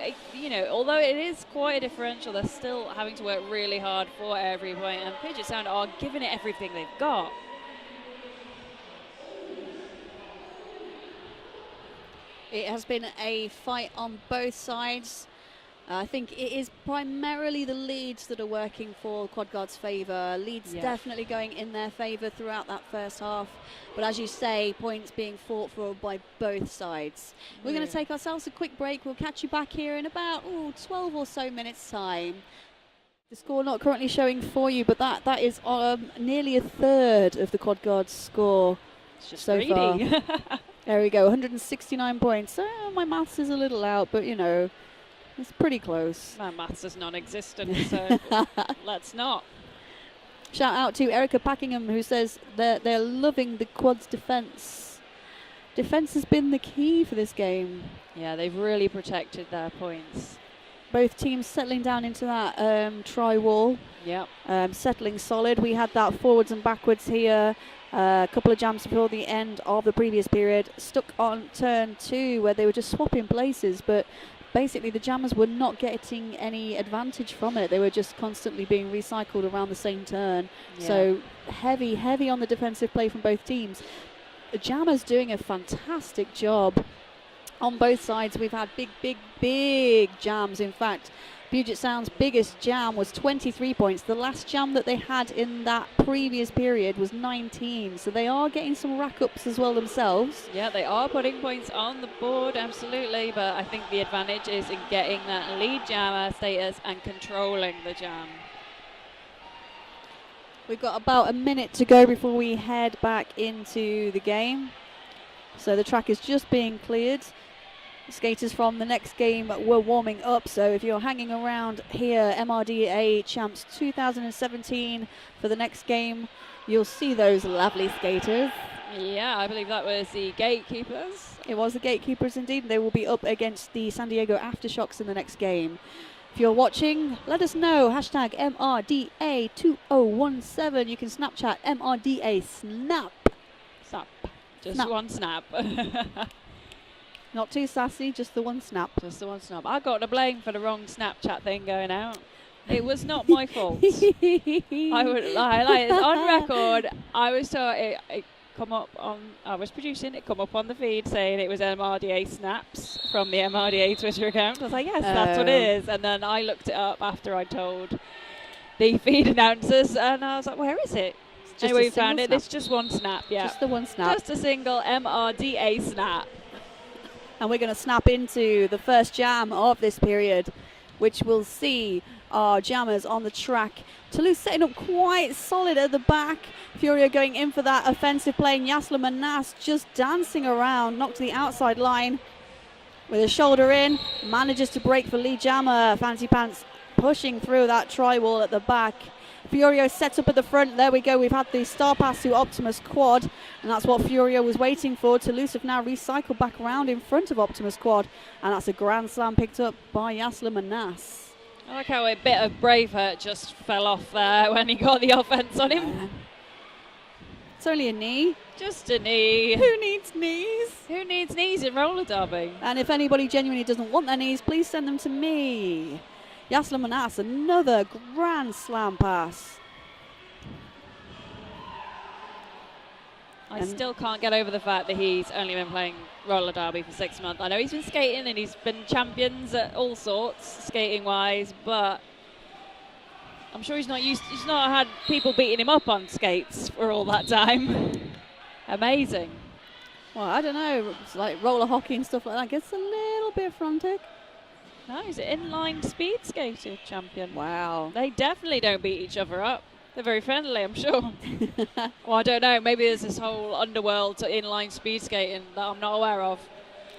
although it is quite a differential, they're still having to work really hard for every point, and Puget Sound are giving it everything they've got. It has been a fight on both sides. I think it is primarily the leads that are working for Quad Guard's favour. Leads definitely going in their favour throughout that first half. But as you say, points being fought for by both sides. We're going to take ourselves a quick break. We'll catch you back here in about 12 or so minutes' time. The score not currently showing for you, but that is nearly a third of the Quad Guard's score It's just so far. far. There we go, 169 points. My maths is a little out, but it's pretty close. My maths is non-existent, so let's not. Shout out to Erica Packingham, who says that they're loving the Quad's defence. Defence has been the key for this game. Yeah, they've really protected their points. Both teams settling down into that tri-wall. Yep. Settling solid. We had that forwards and backwards here. A couple of jams before the end of the previous period. Stuck on turn 2 where they were just swapping places, but basically the jammers were not getting any advantage from it. They were just constantly being recycled around the same turn. Yeah. So heavy on the defensive play from both teams. The jammers doing a fantastic job on both sides. We've had big jams. In fact, Puget Sound's biggest jam was 23 points. The last jam that they had in that previous period was 19. So they are getting some rack-ups as well themselves. Yeah, they are putting points on the board, absolutely. But I think the advantage is in getting that lead jammer status and controlling the jam. We've got about a minute to go before we head back into the game. So the track is just being cleared. Skaters from the next game were warming up, so if you're hanging around here, MRDA Champs 2017 for the next game, you'll see those lovely skaters. Yeah, I believe that was the Gatekeepers. It was the Gatekeepers indeed. They will be up against the San Diego Aftershocks in the next game. If you're watching, let us know. Hashtag MRDA2017. You can Snapchat MRDA Snap. Snap. Just Snap. one snap. Not too sassy, just the one snap. Just the one snap. I got to blame for the wrong Snapchat thing going out. It was not my fault. I would lie. On record, I was told it come up on. I was producing it. Come up on the feed saying it was MRDA snaps from the MRDA Twitter account. I was like, yes, that's what it is. And then I looked it up after I told the feed announcers, and I was like, where is it? Anyway, we found it. It's just one snap. Yeah, just the one snap. Just a single MRDA snap. And we're going to snap into the first jam of this period, which will see our jammers on the track. Toulouse setting up quite solid at the back. Furio going in for that offensive play. Yasla Manas just dancing around, knocked to the outside line with a shoulder in. Manages to break for lead jammer. Fancy Pants pushing through that tri-wall at the back. Furio sets up at the front. There we go. We've had the star pass to Optimus Quad, and that's what Furio was waiting for. Toulouse have now recycled back around in front of Optimus Quad, and that's a grand slam picked up by Yasla Manas. I like how a bit of Braveheart just fell off there when he got the offense on him. It's only a knee. Just a knee. Who needs knees? Who needs knees in roller derby? And if anybody genuinely doesn't want their knees, please send them to me. Yasla Manas, another grand slam pass. I still can't get over the fact that he's only been playing roller derby for 6 months. I know he's been skating and he's been champions at all sorts, skating-wise, but I'm sure he's not had people beating him up on skates for all that time. Amazing. Well, I don't know, it's like roller hockey and stuff like that gets a little bit frantic. No, he's an inline speed skater champion. Wow. They definitely don't beat each other up. They're very friendly, I'm sure. Well, I don't know. Maybe there's this whole underworld to inline speed skating that I'm not aware of.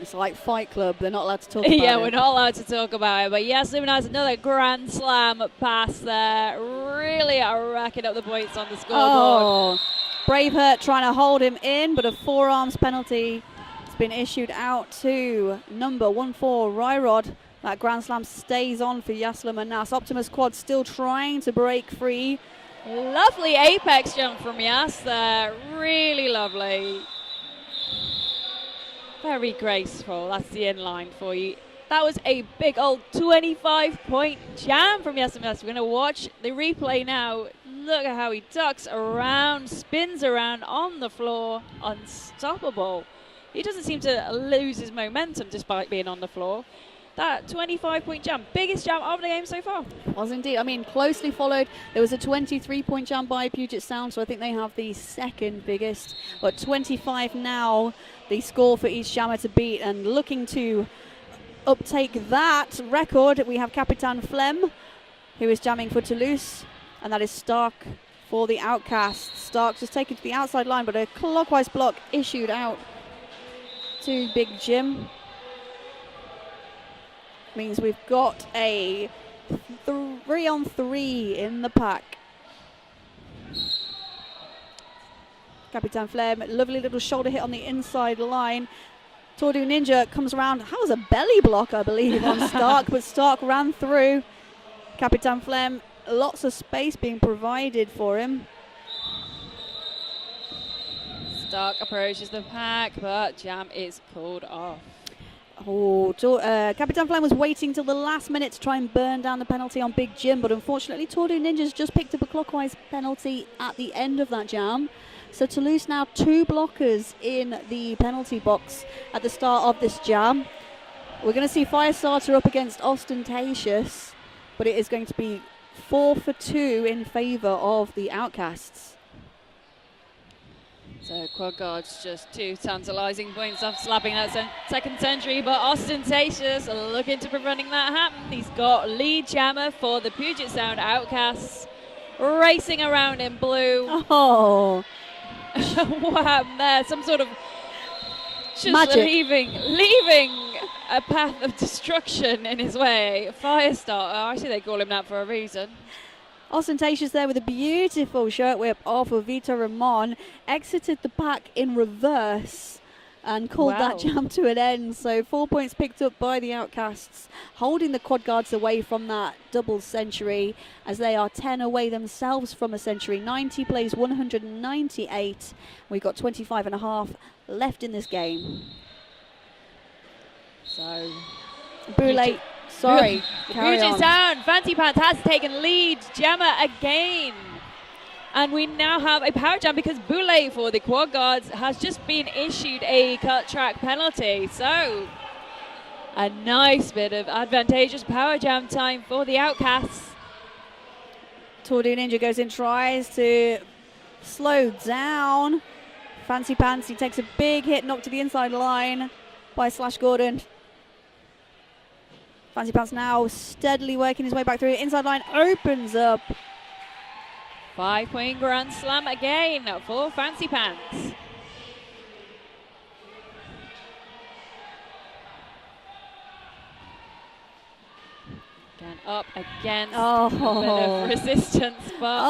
It's like Fight Club. They're not allowed to talk about it. Yeah, we're not allowed to talk about it. But yes, Lumen has another grand slam pass there. Really racking up the points on the scoreboard. Oh, Braveheart trying to hold him in, but a forearms penalty. It's been issued out to number 14, Ryrod. That Grand Slam stays on for Yasla Manas. Optimus Quad still trying to break free. Lovely apex jump from Yas there. Really lovely. Very graceful. That's the inline for you. That was a big old 25-point jam from Yas Manas. We're going to watch the replay now. Look at how he ducks around, spins around on the floor. Unstoppable. He doesn't seem to lose his momentum despite being on the floor. That 25-point jump, biggest jump of the game so far. Was indeed. I mean, closely followed. There was a 23-point jump by Puget Sound, so I think they have the second biggest. But 25 now, the score for each jammer to beat. And looking to uptake that record, we have Capitan Flem, who is jamming for Toulouse. And that is Stark for the Outcasts. Stark just taken to the outside line, but a clockwise block issued out to Big Jim. Means we've got a 3-on-3 in the pack. Capitan Flem, lovely little shoulder hit on the inside line. Tordu Ninja comes around. That was a belly block, I believe, on Stark, but Stark ran through. Capitan Flem, lots of space being provided for him. Stark approaches the pack, but jam is pulled off. Oh, Capitan Flem was waiting till the last minute to try and burn down the penalty on Big Jim, but unfortunately Tordu Ninjas just picked up a clockwise penalty at the end of that jam. So Toulouse now 2 blockers in the penalty box at the start of this jam. We're going to see Firestarter up against Ostentatious, but it is going to be 4 for 2 in favour of the Outcasts. So Quad Guards just 2 tantalising points off slapping that second century, but Ostentatious looking to preventing that happen. He's got lead jammer for the Puget Sound Outcasts, racing around in blue. Oh, what happened there? Some sort of just magic. leaving a path of destruction in his way. Firestarter, actually they call him that for a reason. Ostentatious there with a beautiful shirt whip off of Vito Ramon, exited the pack in reverse and called that jam to an end. So 4 points picked up by the Outcasts, holding the Quad Guards away from that double century as they are 10 away themselves from a century. 90 plays 198. We've got 25.5 left in this game. So Boulay. Sorry, carry Puget on. Sound, Fancy Pants has taken lead, jammer again. And we now have a power jam because Boulay for the Quad Guards has just been issued a cut track penalty. So a nice bit of advantageous power jam time for the Outcasts. Tordu Ninja goes in, tries to slow down. Fancy Pants, he takes a big hit, knocked to the inside line by Slash Gordon. Fancy Pants now steadily working his way back through. Inside line opens up. 5-point Grand Slam again for Fancy Pants. Again up against a bit of resistance, but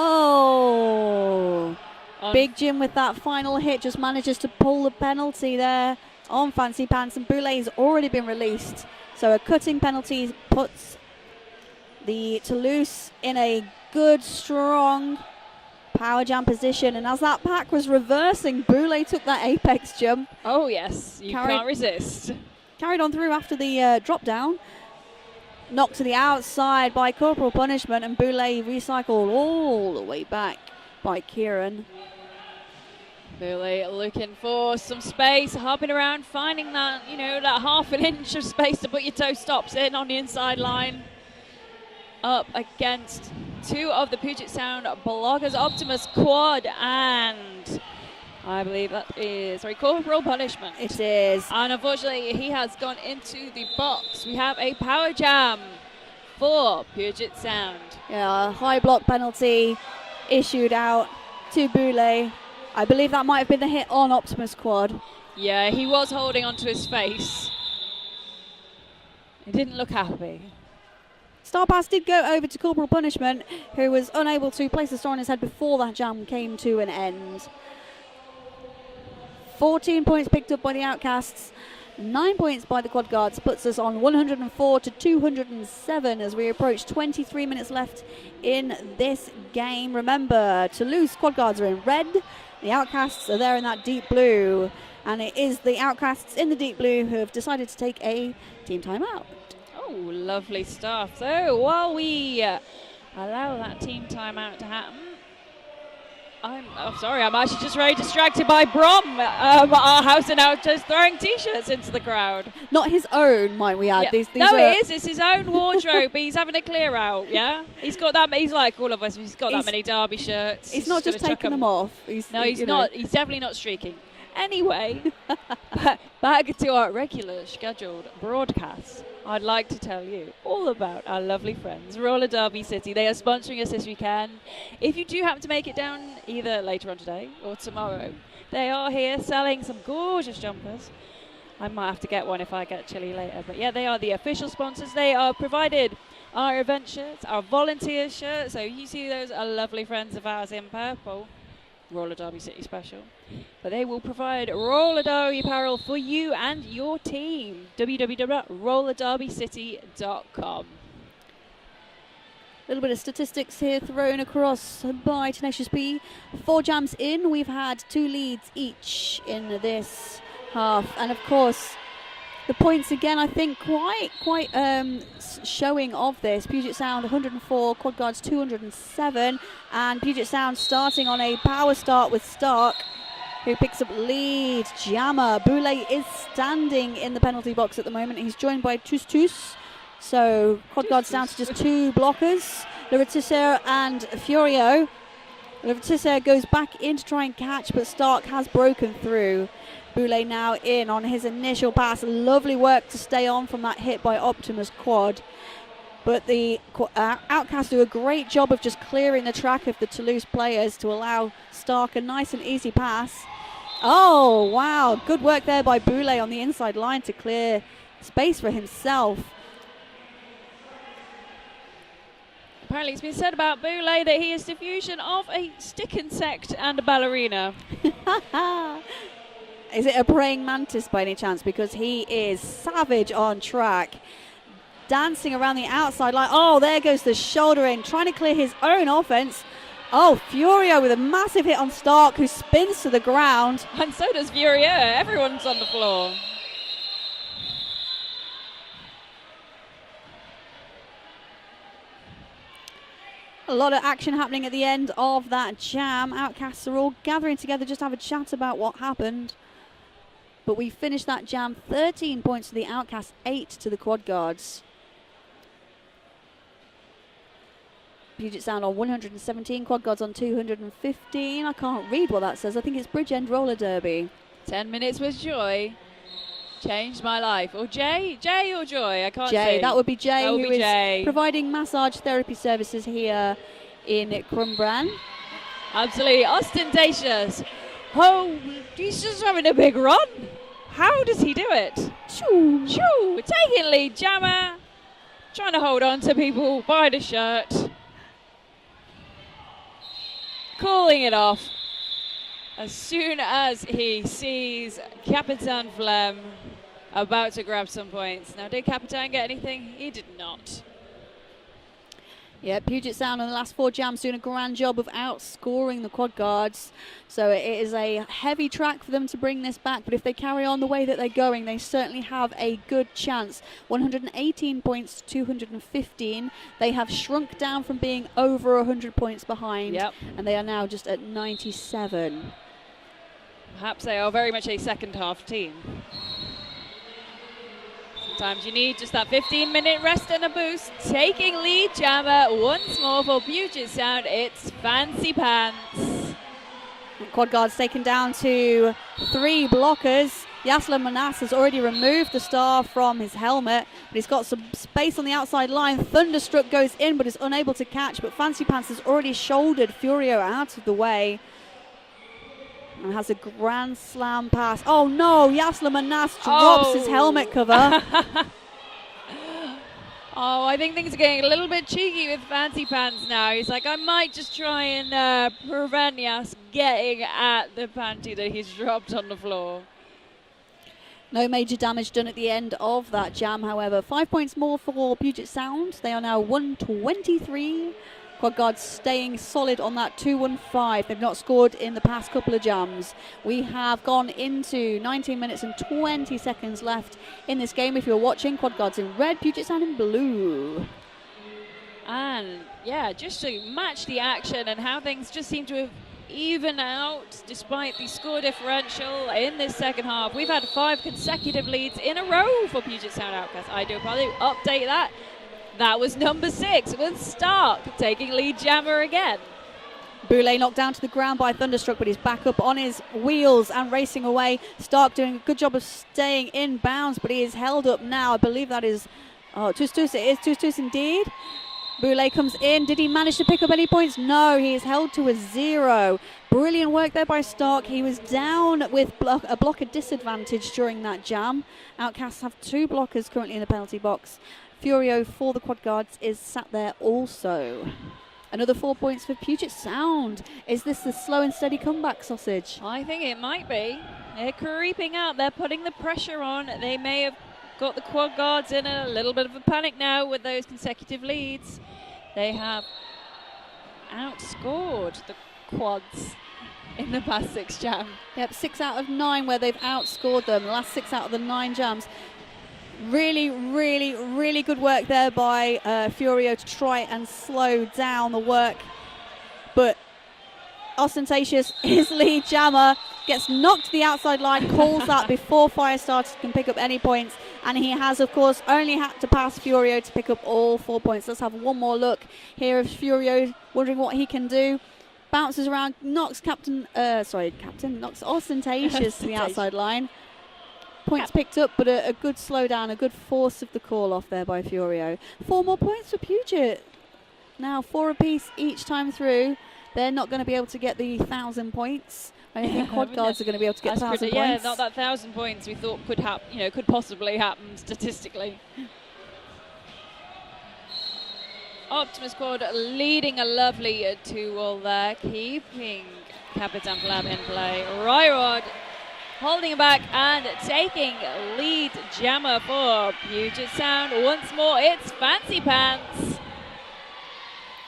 Big Jim with that final hit just manages to pull the penalty there on Fancy Pants, and Boulay's already been released. So a cutting penalty puts the Toulouse in a good, strong power jam position. And as that pack was reversing, Boulay took that apex jump. Oh yes, you can't resist. Carried on through after the drop down. Knocked to the outside by Corporal Punishment, and Boulay recycled all the way back by Kieran. Boulay looking for some space, hopping around, finding that, that half an inch of space to put your toe stops in on the inside line. Up against 2 of the Puget Sound blockers, Optimus Quad and I believe that is Corporal Punishment. It is. And unfortunately, he has gone into the box. We have a power jam for Puget Sound. Yeah, a high block penalty issued out to Boulay. I believe that might have been the hit on Optimus Quad. Yeah, he was holding onto his face. He didn't look happy. Star Pass did go over to Corporal Punishment, who was unable to place the star on his head before that jam came to an end. 14 points picked up by the Outcasts. 9 points by the Quad Guards puts us on 104 to 207 as we approach 23 minutes left in this game. Remember, Toulouse Quad Guards are in red. The Outcasts are there in that deep blue. And it is the Outcasts in the deep blue who have decided to take a team timeout. Oh, lovely stuff. So while we allow that team timeout to happen, I'm actually just very distracted by Brom, our house and out just throwing T-shirts into the crowd. Not his own, might we add. Yeah. These no, are it is. It's his own wardrobe. He's having a clear out, yeah? He's got that. He's like all of us. He's got that many Derby shirts. He's not just taking them off. He's not. He's definitely not streaking. Anyway, back to our regular scheduled broadcast. I'd like to tell you all about our lovely friends, Roller Derby City. They are sponsoring us this weekend. If you do happen to make it down either later on today or tomorrow, they are here selling some gorgeous jumpers. I might have to get one if I get chilly later. But yeah, they are the official sponsors. They are provided our event shirts, our volunteer shirts. So you see those are lovely friends of ours in purple. Roller Derby City special. But they will provide roller derby apparel for you and your team. www.rollerderbycity.com. A little bit of statistics here thrown across by Tenacious B. 4 jams in. We've had 2 leads each in this half. And of course, the points again, I think, quite showing of this. Puget Sound 104, Quad Guards 207, and Puget Sound starting on a power start with Stark, who picks up lead. Jammer Boulay is standing in the penalty box at the moment. He's joined by Tus. So Quad Guards down to just 2 blockers. Leratisser and Furio. Leratisser goes back in to try and catch, but Stark has broken through. Boulay now in on his initial pass. Lovely work to stay on from that hit by Optimus Quad. But the Outcasts do a great job of just clearing the track of the Toulouse players to allow Stark a nice and easy pass. Oh, wow. Good work there by Boulay on the inside line to clear space for himself. Apparently it's been said about Boulay that he is the fusion of a stick insect and a ballerina. Is it a praying mantis by any chance? Because he is savage on track. Dancing around the outside line. Oh, there goes the shoulder in, trying to clear his own offense. Oh, Furio with a massive hit on Stark, who spins to the ground. And so does Furio. Everyone's on the floor. A lot of action happening at the end of that jam. Outcasts are all gathering together just to have a chat about what happened. But we finished that jam 13 points to the Outcasts, 8 to the Quad Guards. Puget Sound on 117, Quad Guards on 215. I can't read what that says. I think it's Bridgend Roller Derby. 10 minutes with joy. Changed my life. Or Jay or Joy? I can't Jay, see. that would be Jay, That would who be is Jay. providing massage therapy services here in Cwmbran. Absolutely ostentatious. Oh, he's just having a big run. How does he do it? Choo. Choo, taking lead, Jammer. Trying to hold on to people by the shirt. Calling it off as soon as he sees Capitan Flem about to grab some points. Now, did Capitan get anything? He did not. Yeah, Puget Sound in the last 4 jams doing a grand job of outscoring the Quad Guards. So it is a heavy track for them to bring this back. But if they carry on the way that they're going, they certainly have a good chance. 118 points to 215. They have shrunk down from being over 100 points behind. Yep. And they are now just at 97. Perhaps they are very much a second half team. Sometimes you need just that 15-minute rest and a boost. Taking lead, Jammer once more for Puget Sound. It's Fancy Pants. Quad Guards taken down to 3 blockers. Yasla Manas has already removed the star from his helmet, but he's got some space on the outside line. Thunderstruck goes in, but is unable to catch, but Fancy Pants has already shouldered Furio out of the way. And has a grand slam pass. Oh no, Yasla Manas drops his helmet cover. Oh, I think things are getting a little bit cheeky with Fancy Pants now. He's like, I might just try and prevent Yas getting at the panty that he's dropped on the floor. No major damage done at the end of that jam, however. 5 points more for Puget Sound. They are now 123. Quad Guards staying solid on that 2-1-5. They've not scored in the past couple of jams. We have gone into 19 minutes and 20 seconds left in this game. If you're watching, Quad Guards in red, Puget Sound in blue. And yeah, just to match the action and how things just seem to have even out despite the score differential in this second half. We've had 5 consecutive leads in a row for Puget Sound Outcasts. I do apologize. Update that. That was number 6 with Stark taking lead jammer again. Boulay knocked down to the ground by Thunderstruck, but he's back up on his wheels and racing away. Stark doing a good job of staying in bounds, but he is held up now. I believe that is Tus. It is Tus indeed. Boulay comes in. Did he manage to pick up any points? No, he is held to a 0. Brilliant work there by Stark. He was down with a blocker disadvantage during that jam. Outcasts have 2 blockers currently in the penalty box. Furio for the Quad Guards is sat there also. Another 4 points for Puget Sound. Is this the slow and steady comeback, Sausage? I think it might be. They're creeping out. They're putting the pressure on. They may have got the Quad Guards in a little bit of a panic now with those consecutive leads. They have outscored the Quads in the past 6 jams. Yep, 6 out of 9 where they've outscored them. The last 6 out of the 9 jams. Really, really, really good work there by Furio to try and slow down the work. But Ostentatious, his lead jammer, gets knocked to the outside line, calls that before Firestarter can pick up any points. And he has, of course, only had to pass Furio to pick up all 4 points. Let's have one more look here of Furio, wondering what he can do. Bounces around, knocks knocks Ostentatious to the outside line. Points picked up, but a good slowdown, a good force of the call off there by Furio. 4 more points for Puget. Now 4 apiece each time through. They're not going to be able to get the 1,000 points. I don't think Quad Guards are going to be able to get 1,000 points. Yeah, not that 1,000 points we thought could possibly happen statistically. Optimus Quad leading a lovely 2-all there, keeping Capitan Flam in play. Ryrod holding it back and taking lead jammer for Puget Sound. Once more, it's Fancy Pants.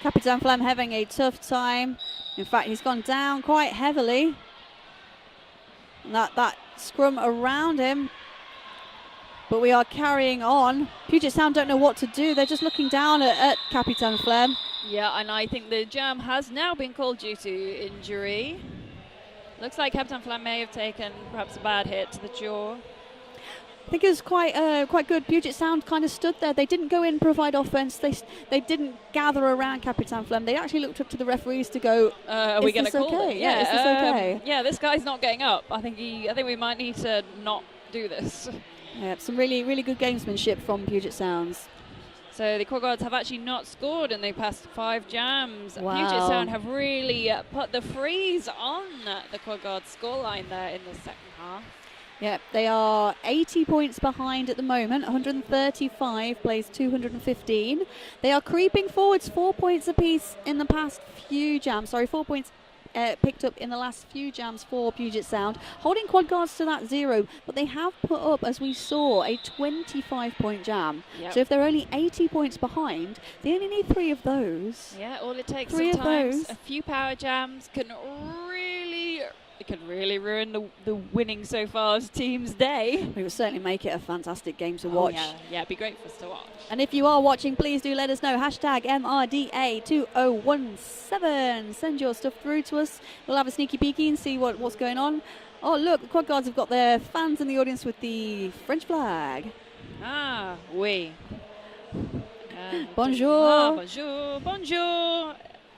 Capitan Flam having a tough time. In fact, he's gone down quite heavily. And that scrum around him. But we are carrying on. Puget Sound don't know what to do. They're just looking down at Capitan Flam. Yeah, and I think the jam has now been called due to injury. Looks like Capitan Flam may have taken perhaps a bad hit to the jaw. I think it was quite good. Puget Sound kind of stood there. They didn't go in and provide offense. They didn't gather around Capitan Flam. They actually looked up to the referees to go, are we going to call it? Yeah, is this okay? Yeah, this guy's not getting up. I think we might need to not do this. Yeah, some really, really good gamesmanship from Puget Sounds. So the Quad Guards have actually not scored in the past 5 jams. Wow. Puget Sound have really put the freeze on the Quad Guards scoreline there in the second half. Yeah, they are 80 points behind at the moment. 135 plays 215. They are creeping forwards 4 points apiece in the past few jams. 4 points picked up in the last few jams for Puget Sound, holding Quad Guards to that 0, but they have put up, as we saw, a 25-point jam. Yep. So if they're only 80 points behind, they only need 3 of those. Yeah, all it takes 3 sometimes, of those. a few power jams can really ruin the winning so far's team's day. We will certainly make it a fantastic game to watch. Yeah, it'd be great for us to watch. And if you are watching, please do let us know. Hashtag MRDA 2017. Send your stuff through to us. We'll have a sneaky peeky and see what's going on. Oh, look, the Quad Guards have got their fans in the audience with the French flag. Ah, oui. Bonjour. Bonjour. Bonjour.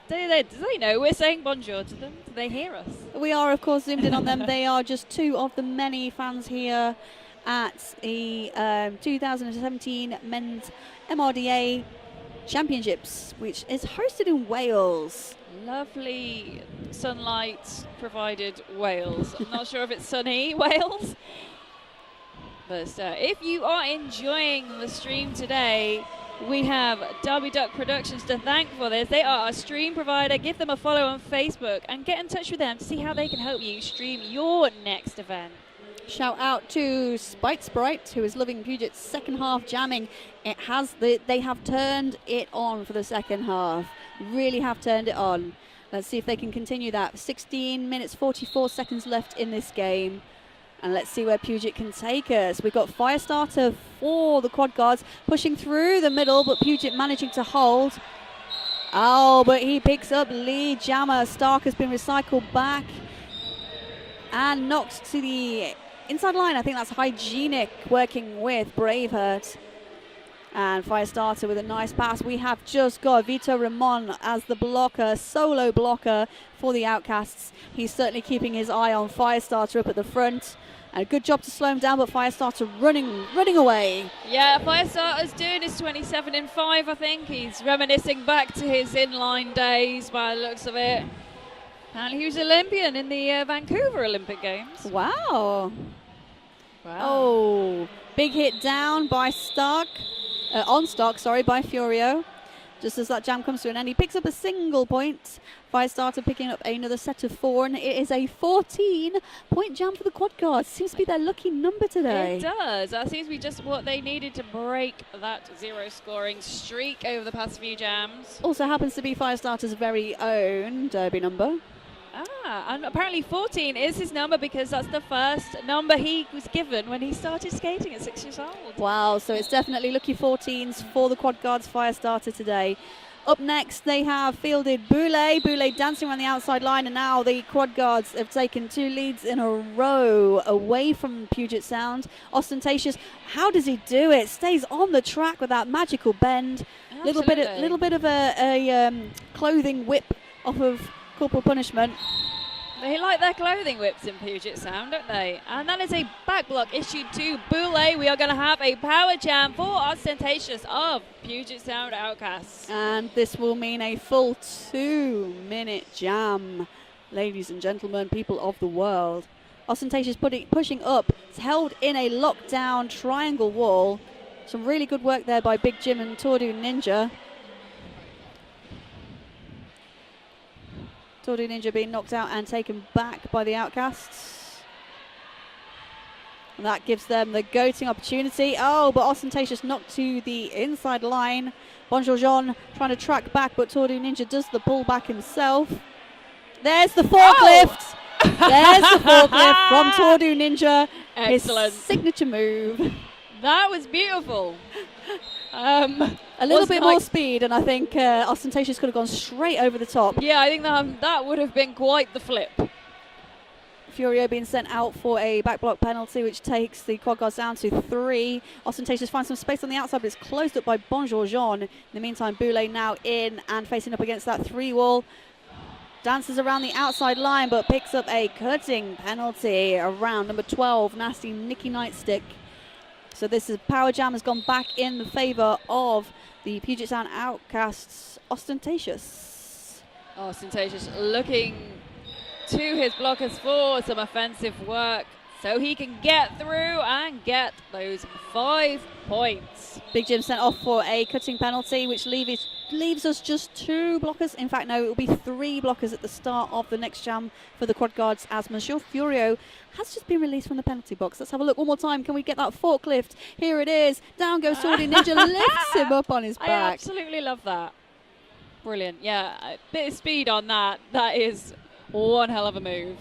Do they know we're saying bonjour to them? Do they hear us? We are, of course, zoomed in on them. They are just 2 of the many fans here at the 2017 Men's MRDA Championships, which is hosted in Wales. Lovely sunlight provided Wales. I'm not sure if it's sunny Wales. But if you are enjoying the stream today, We have Derby Duck Productions to thank for this. They are a stream provider. Give them a follow on Facebook and get in touch with them to see how they can help you stream your next event. Shout out to Spite Sprite, who is loving Puget's second half jamming. They have turned it on for the second half. Really have turned it on. Let's see if they can continue that. 16 minutes, 44 seconds left in this game. And let's see where Puget can take us. We've got Firestarter for the quad guards pushing through the middle, but Puget managing to hold. Oh, but he picks up lead jammer. Stark has been recycled back and knocked to the inside line. I think that's Hygienic working with Braveheart. And Firestarter with a nice pass. We have just got Vito Ramon as the blocker, solo blocker for the Outcasts. He's certainly keeping his eye on Firestarter up at the front. And a good job to slow him down, but Firestarter running away. Yeah, Firestarter's doing his 27 in 5, I think. He's reminiscing back to his inline days by the looks of it. And he was Olympian in the Vancouver Olympic Games. Wow. Oh, big hit down by Stark. On Stark, sorry, by Furio. Just as that jam comes to an end, he picks up a single point. Firestarter picking up another set of 4, and it is a 14-point jam for the quad guards. Seems to be their lucky number today. It does. That seems to be just what they needed to break that 0 scoring streak over the past few jams. Also happens to be Firestarter's very own derby number. And apparently 14 is his number because that's the first number he was given when he started skating at 6 years old. Wow, so it's definitely lucky 14s for the quad guards Firestarter today. Up next, they have fielded Boulay. Boulay dancing around the outside line, and now the quad guards have taken 2 leads in a row away from Puget Sound. Ostentatious, how does he do it? Stays on the track with that magical bend. Little bit of a clothing whip off of Corporal Punishment. They like their clothing whips in Puget Sound, don't they? And that is a back block issued to Boulay. We are going to have a power jam for Ostentatious of Puget Sound Outcasts. And this will mean a full 2-minute jam, ladies and gentlemen, people of the world. Ostentatious pushing up. It's held in a lockdown triangle wall. Some really good work there by Big Jim and Tordu Ninja. Tordu Ninja being knocked out and taken back by the Outcasts. And that gives them the goating opportunity. Oh, but Ostentatious knocked to the inside line. Bonjour Jean trying to track back, but Tordu Ninja does the pull back himself. There's the forklift. Oh. There's the forklift from Tordu Ninja. Excellent. His signature move. That was beautiful. A little bit more speed, and I think Ostentatious could have gone straight over the top. Yeah, I think that would have been quite the flip. Furio being sent out for a back block penalty, which takes the quad guards down to 3. Ostentatious finds some space on the outside, but it's closed up by Bonjour Jean. In the meantime, Boulay now in and facing up against that 3 wall. Dances around the outside line, but picks up a cutting penalty around number 12, nasty Nicky Nightstick. So this is power jam has gone back in the favour of the Puget Sound Outcasts. Ostentatious looking to his blockers for some offensive work so he can get through and get those 5 points. Big Jim sent off for a cutting penalty, which leaves us just 2 blockers. In fact, no, it will be 3 blockers at the start of the next jam for the quad guards, as Monsieur Furio has just been released from the penalty box. Let's have a look one more time. Can we get that forklift? Here it is. Down goes Tordu Ninja, lifts him up on his back. I absolutely love that. Brilliant. Yeah, a bit of speed on that. That is one hell of a move.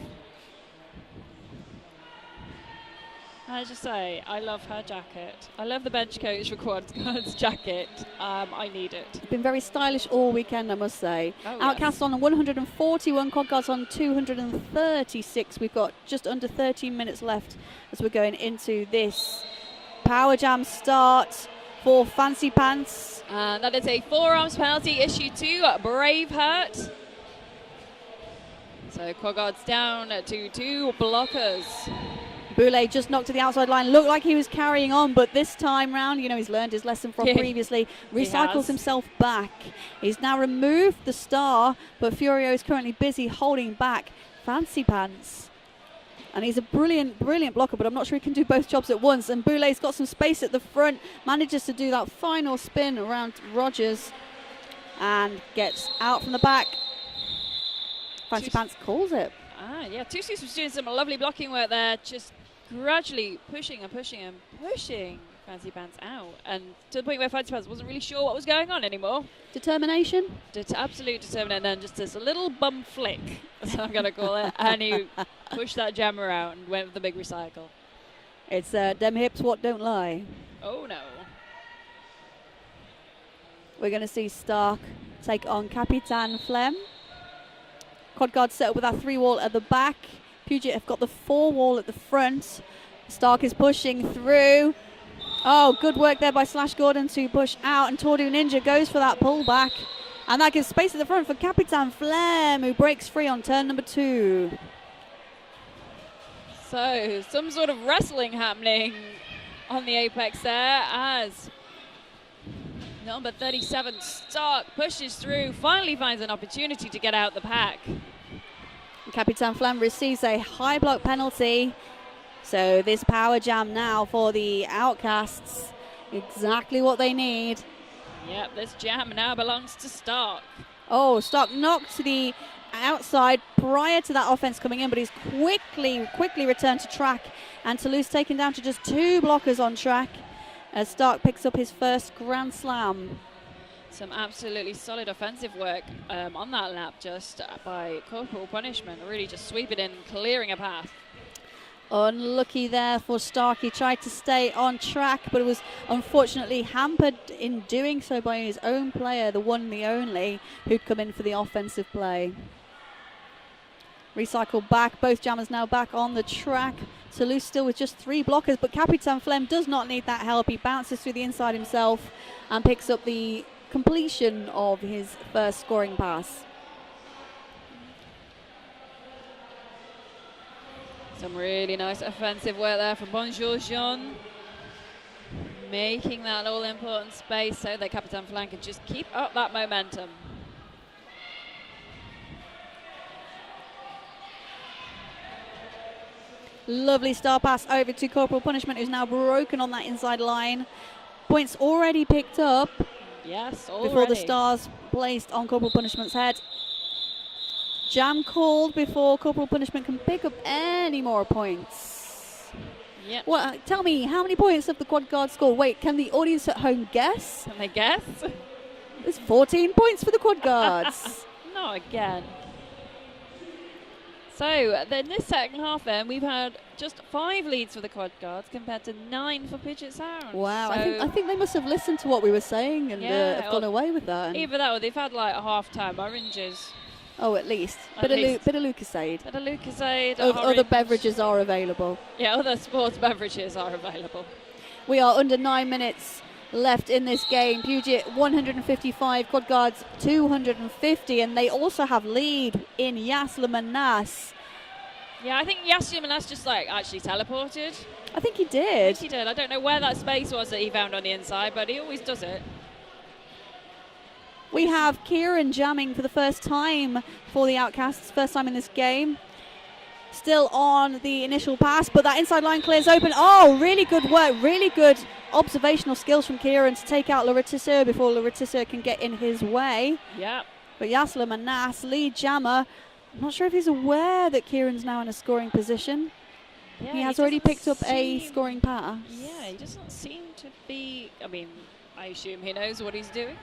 I just say, I love her jacket. I love the bench coach for quad guards jacket. I need it. It's been very stylish all weekend, I must say. Oh, Outcasts yes. on 141, quad guards on 236. We've got just under 13 minutes left as we're going into this power jam start for Fancy Pants. That is a forearms penalty issued to Braveheart. So quad guards down to 2 blockers. Boulay just knocked to the outside line. Looked like he was carrying on, but this time round, he's learned his lesson from previously. Recycles himself back. He's now removed the star, but Furio is currently busy holding back Fancy Pants. And he's a brilliant blocker, but I'm not sure he can do both jobs at once. And Boulet's got some space at the front, manages to do that final spin around Rogers and gets out from the back. Fancy Pants calls it. Yeah, Toulouse was doing some lovely blocking work there, just gradually pushing Fancy Pants out, and to the point where Fancy Pants wasn't really sure what was going on anymore. Determination? Absolute determination, and then just this little bum flick, that's what I'm going to call it, and he pushed that jammer out and went with the big recycle. It's them hips what don't lie. Oh no. We're going to see Stark take on Capitan Flem. Quad guard set up with that 3 wall at the back. Puget have got the 4 wall at the front. Stark is pushing through. Oh, good work there by Slash Gordon to push out, and Tordu Ninja goes for that pullback. And that gives space at the front for Capitan Flem, who breaks free on turn number 2. So, some sort of wrestling happening on the apex there as number 37, Stark, pushes through, finally finds an opportunity to get out the pack. Capitan Flem receives a high block penalty. So this power jam now for the Outcasts, exactly what they need. Yep, this jam now belongs to Stark. Oh, Stark knocked to the outside prior to that offense coming in, but he's quickly returned to track, and Toulouse taken down to just 2 blockers on track as Stark picks up his first Grand Slam. Some absolutely solid offensive work on that lap just by Corporal Punishment, really just sweeping in, clearing a path. Unlucky there for Stark. He tried to stay on track, but it was unfortunately hampered in doing so by his own player, the one and the only, who'd come in for the offensive play. Recycle back, both jammers now back on the track. Toulouse still with just 3 blockers, but Capitan Flem does not need that help. He bounces through the inside himself and picks up the completion of his first scoring pass. Some really nice offensive work there from Bonjour Jean, making that all-important space so that Capitan Flem can just keep up that momentum. Lovely star pass over to Corporal Punishment, who's now broken on that inside line. Points already picked up. Yes, already. Before the stars placed on Corporal Punishment's head. Jam called before Corporal Punishment can pick up any more points. Yep. Well, tell me, how many points have the quad guard scored? Wait, can the audience at home guess? Can they guess? There's 14 points for the quad guards. Not again. So then this second half then, we've had just 5 leads for the quad guards compared to 9 for Puget Sound. Wow, so I think they must have listened to what we were saying and have gone away with that. Either that or they've had like a half-time oranges. Oh, at least. Bit of Lucasade. Bit of Lucasade. Other beverages are available. Yeah, other sports beverages are available. We are under 9 minutes left in this game. Puget 155, quad guards 250, and they also have lead in Yasla Manas. Yeah, I think Yasla Manas just like actually teleported. I think he did. I don't know where that space was that he found on the inside, but he always does it. We have Kieran jamming for the first time for the Outcasts, first time in this game. Still on the initial pass, but that inside line clears open. Oh, really good work, really good observational skills from Kieran to take out Laretisseur before Laretisseur can get in his way. Yeah. But Yasla Manas, lead jammer. I'm not sure if he's aware that Kieran's now in a scoring position. Yeah, he has already picked up a scoring pass. Yeah, he doesn't seem to be, I mean, I assume he knows what he's doing.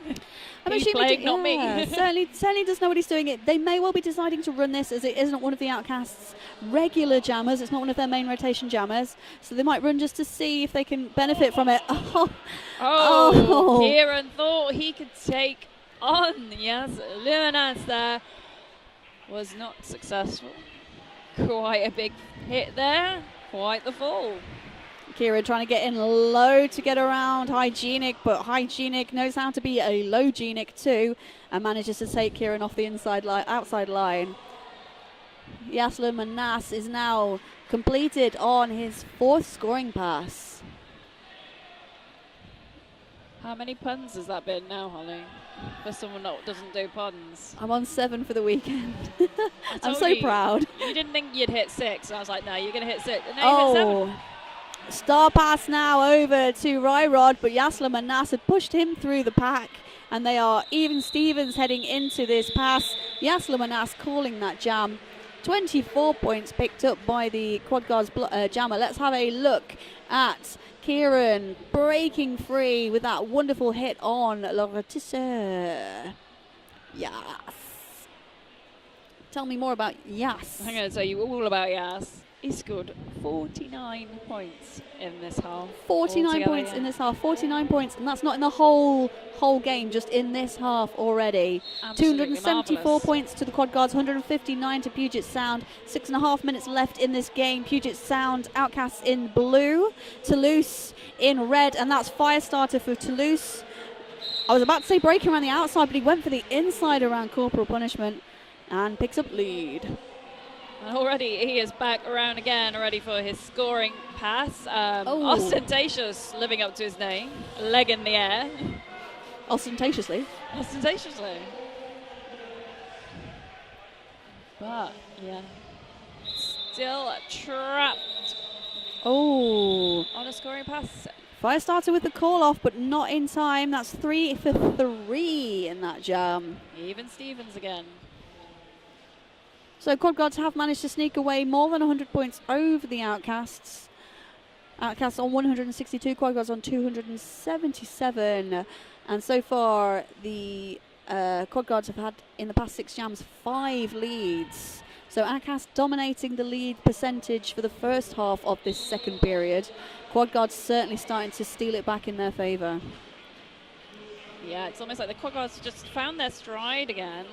He's playing, not me. certainly does know what he's doing. They may well be deciding to run this as it isn't one of the Outcasts' regular jammers. It's not one of their main rotation jammers. So they might run just to see if they can benefit from it. Oh. Kieran thought he could take on. Yes, Luminance there was not successful. Quite a big hit there. Quite the fall. Kira trying to get in low to get around Hygienic, but Hygienic knows how to be a low-genic too and manages to take Kieran off the outside line. Yasla Manas is now completed on his 4th scoring pass. How many puns has that been now, Holly? For someone that doesn't do puns. I'm on 7 for the weekend. I'm told so you, proud. You didn't think you'd hit 6. I was like, no, you're going to hit 6. And now you hit 7. Star pass now over to Ryrod, but Yasla Manas had pushed him through the pack, and they are even Stevens heading into this pass. Yasla Manas calling that jam. 24 points picked up by the Quad Guards jammer. Let's have a look at Kieran breaking free with that wonderful hit on Loretice. Yes. Tell me more about Yas. I'm going to tell you all about Yas. He scored 49 points in this half. 49 points in this half. 49 points, and that's not in the whole game, just in this half already. Absolutely 274 marvellous. points to the Quad Guards, 159 to Puget Sound. 6.5 minutes left in this game. Puget Sound, Outcasts in blue, Toulouse in red, and that's Firestarter for Toulouse. I was about to say breaking around the outside, but he went for the inside around Corporal Punishment and picks up lead. And already he is back around again, ready for his scoring pass. Ostentatious, living up to his name. Leg in the air. Ostentatiously. Ostentatiously. But, yeah. Still trapped on a scoring pass. Firestarter with the call off, but not in time. That's 3 for 3 in that jam. Even Stevens again. So Quad Guards have managed to sneak away more than 100 points over the Outcasts. Outcasts on 162, Quad Guards on 277. And so far, the Quad Guards have had, in the past 6 jams, 5 leads. So Outcasts dominating the lead percentage for the first half of this second period. Quad Guards certainly starting to steal it back in their favour. Yeah, it's almost like the Quad Guards just found their stride again.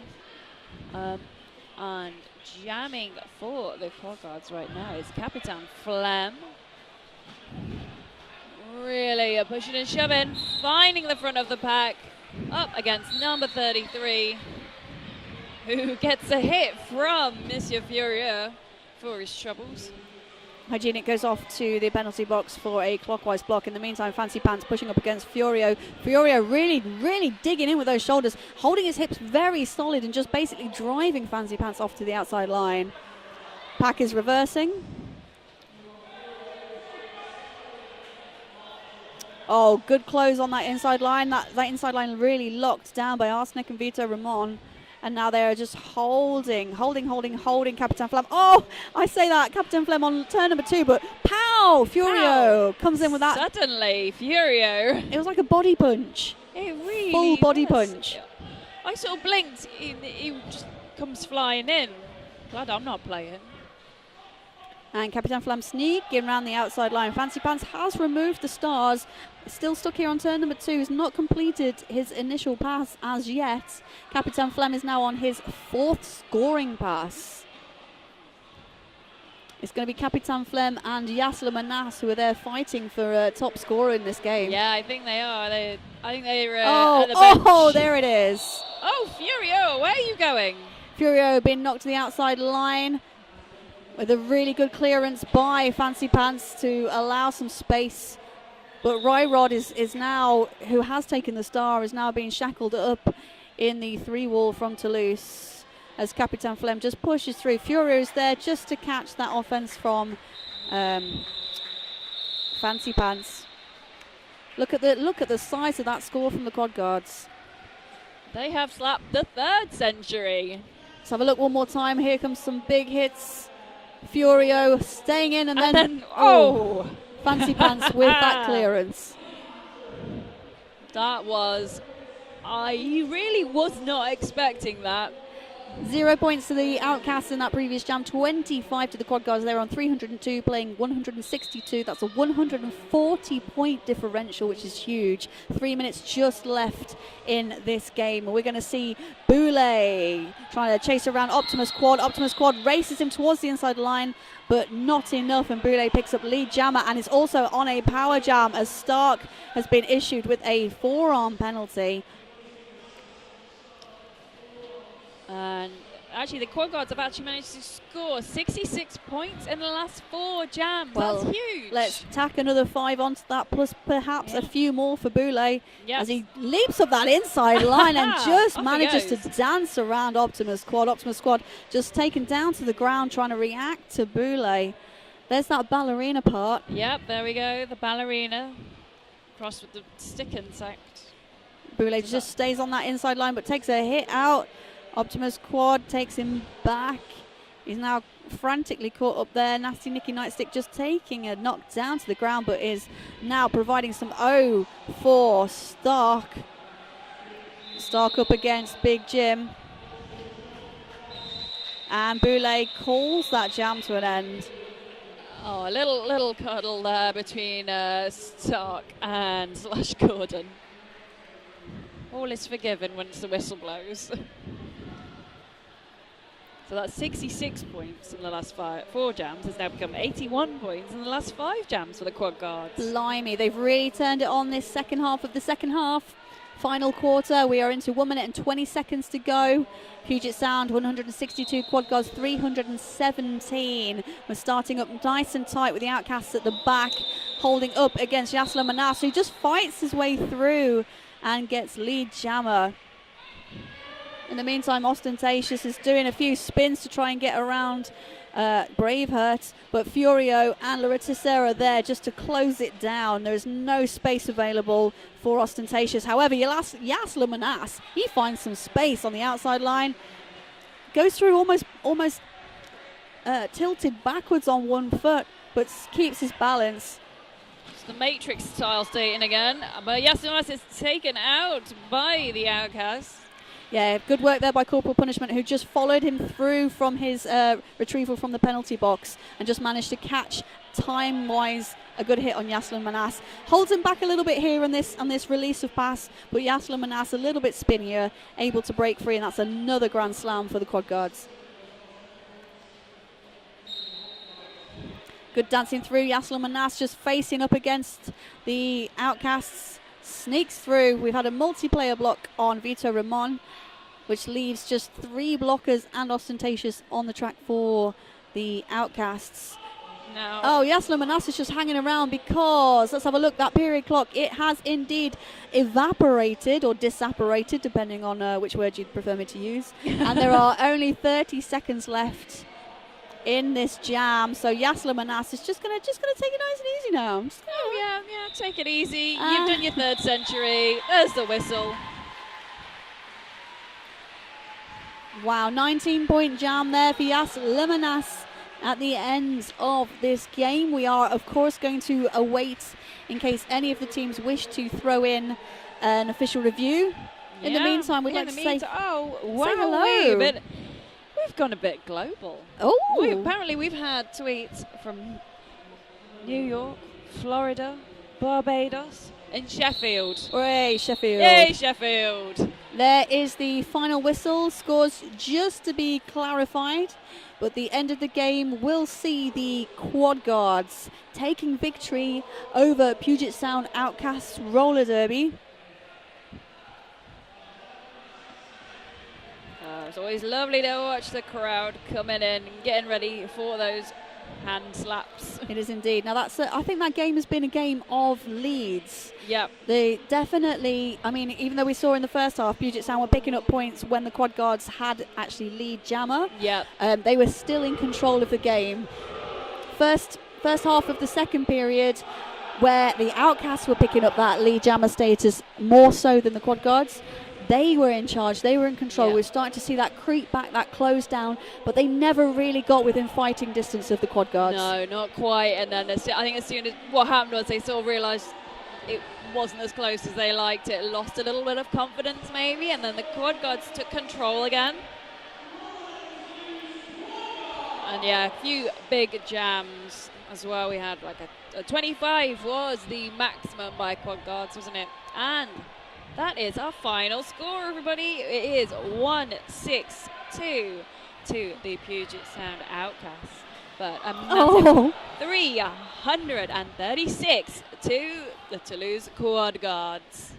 And jamming for the Quad Guards right now is Capitan Flem. Really pushing and shoving, finding the front of the pack, up against number 33, who gets a hit from Monsieur Furieux for his troubles. Hygienic goes off to the penalty box for a clockwise block. In the meantime, Fancy Pants pushing up against Furieux. Furieux really digging in with those shoulders, holding his hips very solid and just basically driving Fancy Pants off to the outside line. Pack is reversing. Oh, good close on that inside line. That inside line really locked down by Arsenic and Vito Ramon. And now they are just holding Capitan Flem. Oh, I say that, Capitan Flem on turn number 2, but pow! Furieux comes in with that. Suddenly, Furieux. It was like a body punch. It really full body was. punch. I sort of blinked. He just comes flying in. Glad I'm not playing. And Capitan Flem sneaking around the outside line. Fancy Pants has removed the stars. Still stuck here on turn number 2. Has not completed his initial pass as yet. Capitan Flem is now on his 4th scoring pass. It's going to be Capitan Flem and Yasla Manas who are there fighting for top scorer in this game. Yeah, I think they are. I think they're at the bench. There it is. Oh, Furieux, where are you going? Furieux being knocked to the outside line with a really good clearance by Fancy Pants to allow some space. But Ryrod is now, who has taken the star, is now being shackled up in the 3-wall from Toulouse as Capitan Flem just pushes through. Furieux's there just to catch that offense from Fancy Pants. Look at the size of that score from the Quad Guards. They have slapped the 3rd century. Let's have a look one more time. Here comes some big hits. Furieux staying in and then Fancy Pants with that clearance. That was, I really was not expecting that. 0 points to the Outcasts in that previous jam, 25 to the Quad Guards. They're on 302, playing 162. That's a 140-point differential, which is huge. 3 minutes just left in this game. We're going to see Boulay trying to chase around Optimus Quad. Optimus Quad races him towards the inside line, but not enough, and Boulay picks up lead jammer and is also on a power jam as Stark has been issued with a forearm penalty. And actually the quad guards have actually managed to score 66 points in the last 4 jams. Well, that's huge. Let's tack another 5 onto that, plus perhaps a few more for Boulay as he Yes. leaps up that inside line and just Off he manages to goes. dance around Optimus Squad. Optimus Squad just taken down to the ground trying to react to Boulay. There's that ballerina part. Yep, there we go, the ballerina. Cross with the stick insect. Boulay just stays on that inside line but takes a hit out. Optimus Quad takes him back. He's now frantically caught up there. Nasty Nicky Nightstick just taking a knock down to the ground, but is now providing some O for Stark. Stark up against Big Jim. And Boulay calls that jam to an end. Oh, a little cuddle there between Stark and Slash Gordon. All is forgiven once the whistle blows. So that's 66 points in the last 4 jams. Has now become 81 points in the last 5 jams for the quad guards. Blimey, they've really turned it on this second half of the second half. Final quarter, we are into 1 minute and 20 seconds to go. Puget Sound 162, quad guards 317. We're starting up nice and tight with the Outcasts at the back, holding up against Yasla Manas, who just fights his way through and gets lead jammer. In the meantime, Ostentatious is doing a few spins to try and get around Braveheart, but Furio and Laritissa are there just to close it down. There is no space available for Ostentatious. However, Yasla Manas, he finds some space on the outside line, goes through almost tilted backwards on one foot, but keeps his balance. The Matrix style stating again, but Yasla Manas is taken out by the Outcasts. Yeah, good work there by Corporal Punishment, who just followed him through from his retrieval from the penalty box and just managed to catch, time-wise, a good hit on Yasla Manas. Holds him back a little bit here on this release of pass, but Yasla Manas a little bit spinnier, able to break free, and that's another grand slam for the quad guards. Good dancing through. Yasla Manas just facing up against the Outcasts. Sneaks through. We've had a multiplayer block on Vito Ramon, which leaves just 3 blockers and Ostentatious on the track for the Outcasts. No. Oh, Yasla Manas is just hanging around because, let's have a look, that period clock, it has indeed evaporated or disapparated, depending on which word you'd prefer me to use. And there are only 30 seconds left in this jam, so Yasla Manas is just gonna take it nice and easy now. Oh yeah, take it easy. You've done your 3rd century. There's the whistle. Wow, 19-point jam there for Yasla Manas at the end of this game. We are, of course, going to await in case any of the teams wish to throw in an official review. In the meantime, we'd like to say hello. We've gone a bit global. Oh, Apparently we've had tweets from New York, Florida, Barbados, and Sheffield. hooray, Sheffield. Yay, Sheffield! There is the final whistle. Scores just to be clarified, but the end of the game will see the quad guards taking victory over Puget Sound Outcasts roller derby. It's always lovely to watch the crowd coming in, getting ready for those hand slaps. It is indeed. Now I think that game has been a game of leads. Yep. They definitely, I mean, even though we saw in the first half, Puget Sound were picking up points when the quad guards had actually lead jammer. Yep. They were still in control of the game. First half of the second period, where the Outcasts were picking up that lead jammer status more so than the quad guards. They were in charge, they were in control. Yeah. We're starting to see that creep back, that close down, but they never really got within fighting distance of the quad guards. No, not quite. And then I think as soon as what happened was they sort of realised it wasn't as close as they liked it, lost a little bit of confidence maybe, and then the quad guards took control again. And yeah, a few big jams as well. We had like a 25 was the maximum by quad guards, wasn't it? And that is our final score, everybody. It is 1-6-2 to the Puget Sound Outcasts. But a massive 336 to the Toulouse Quad Guards.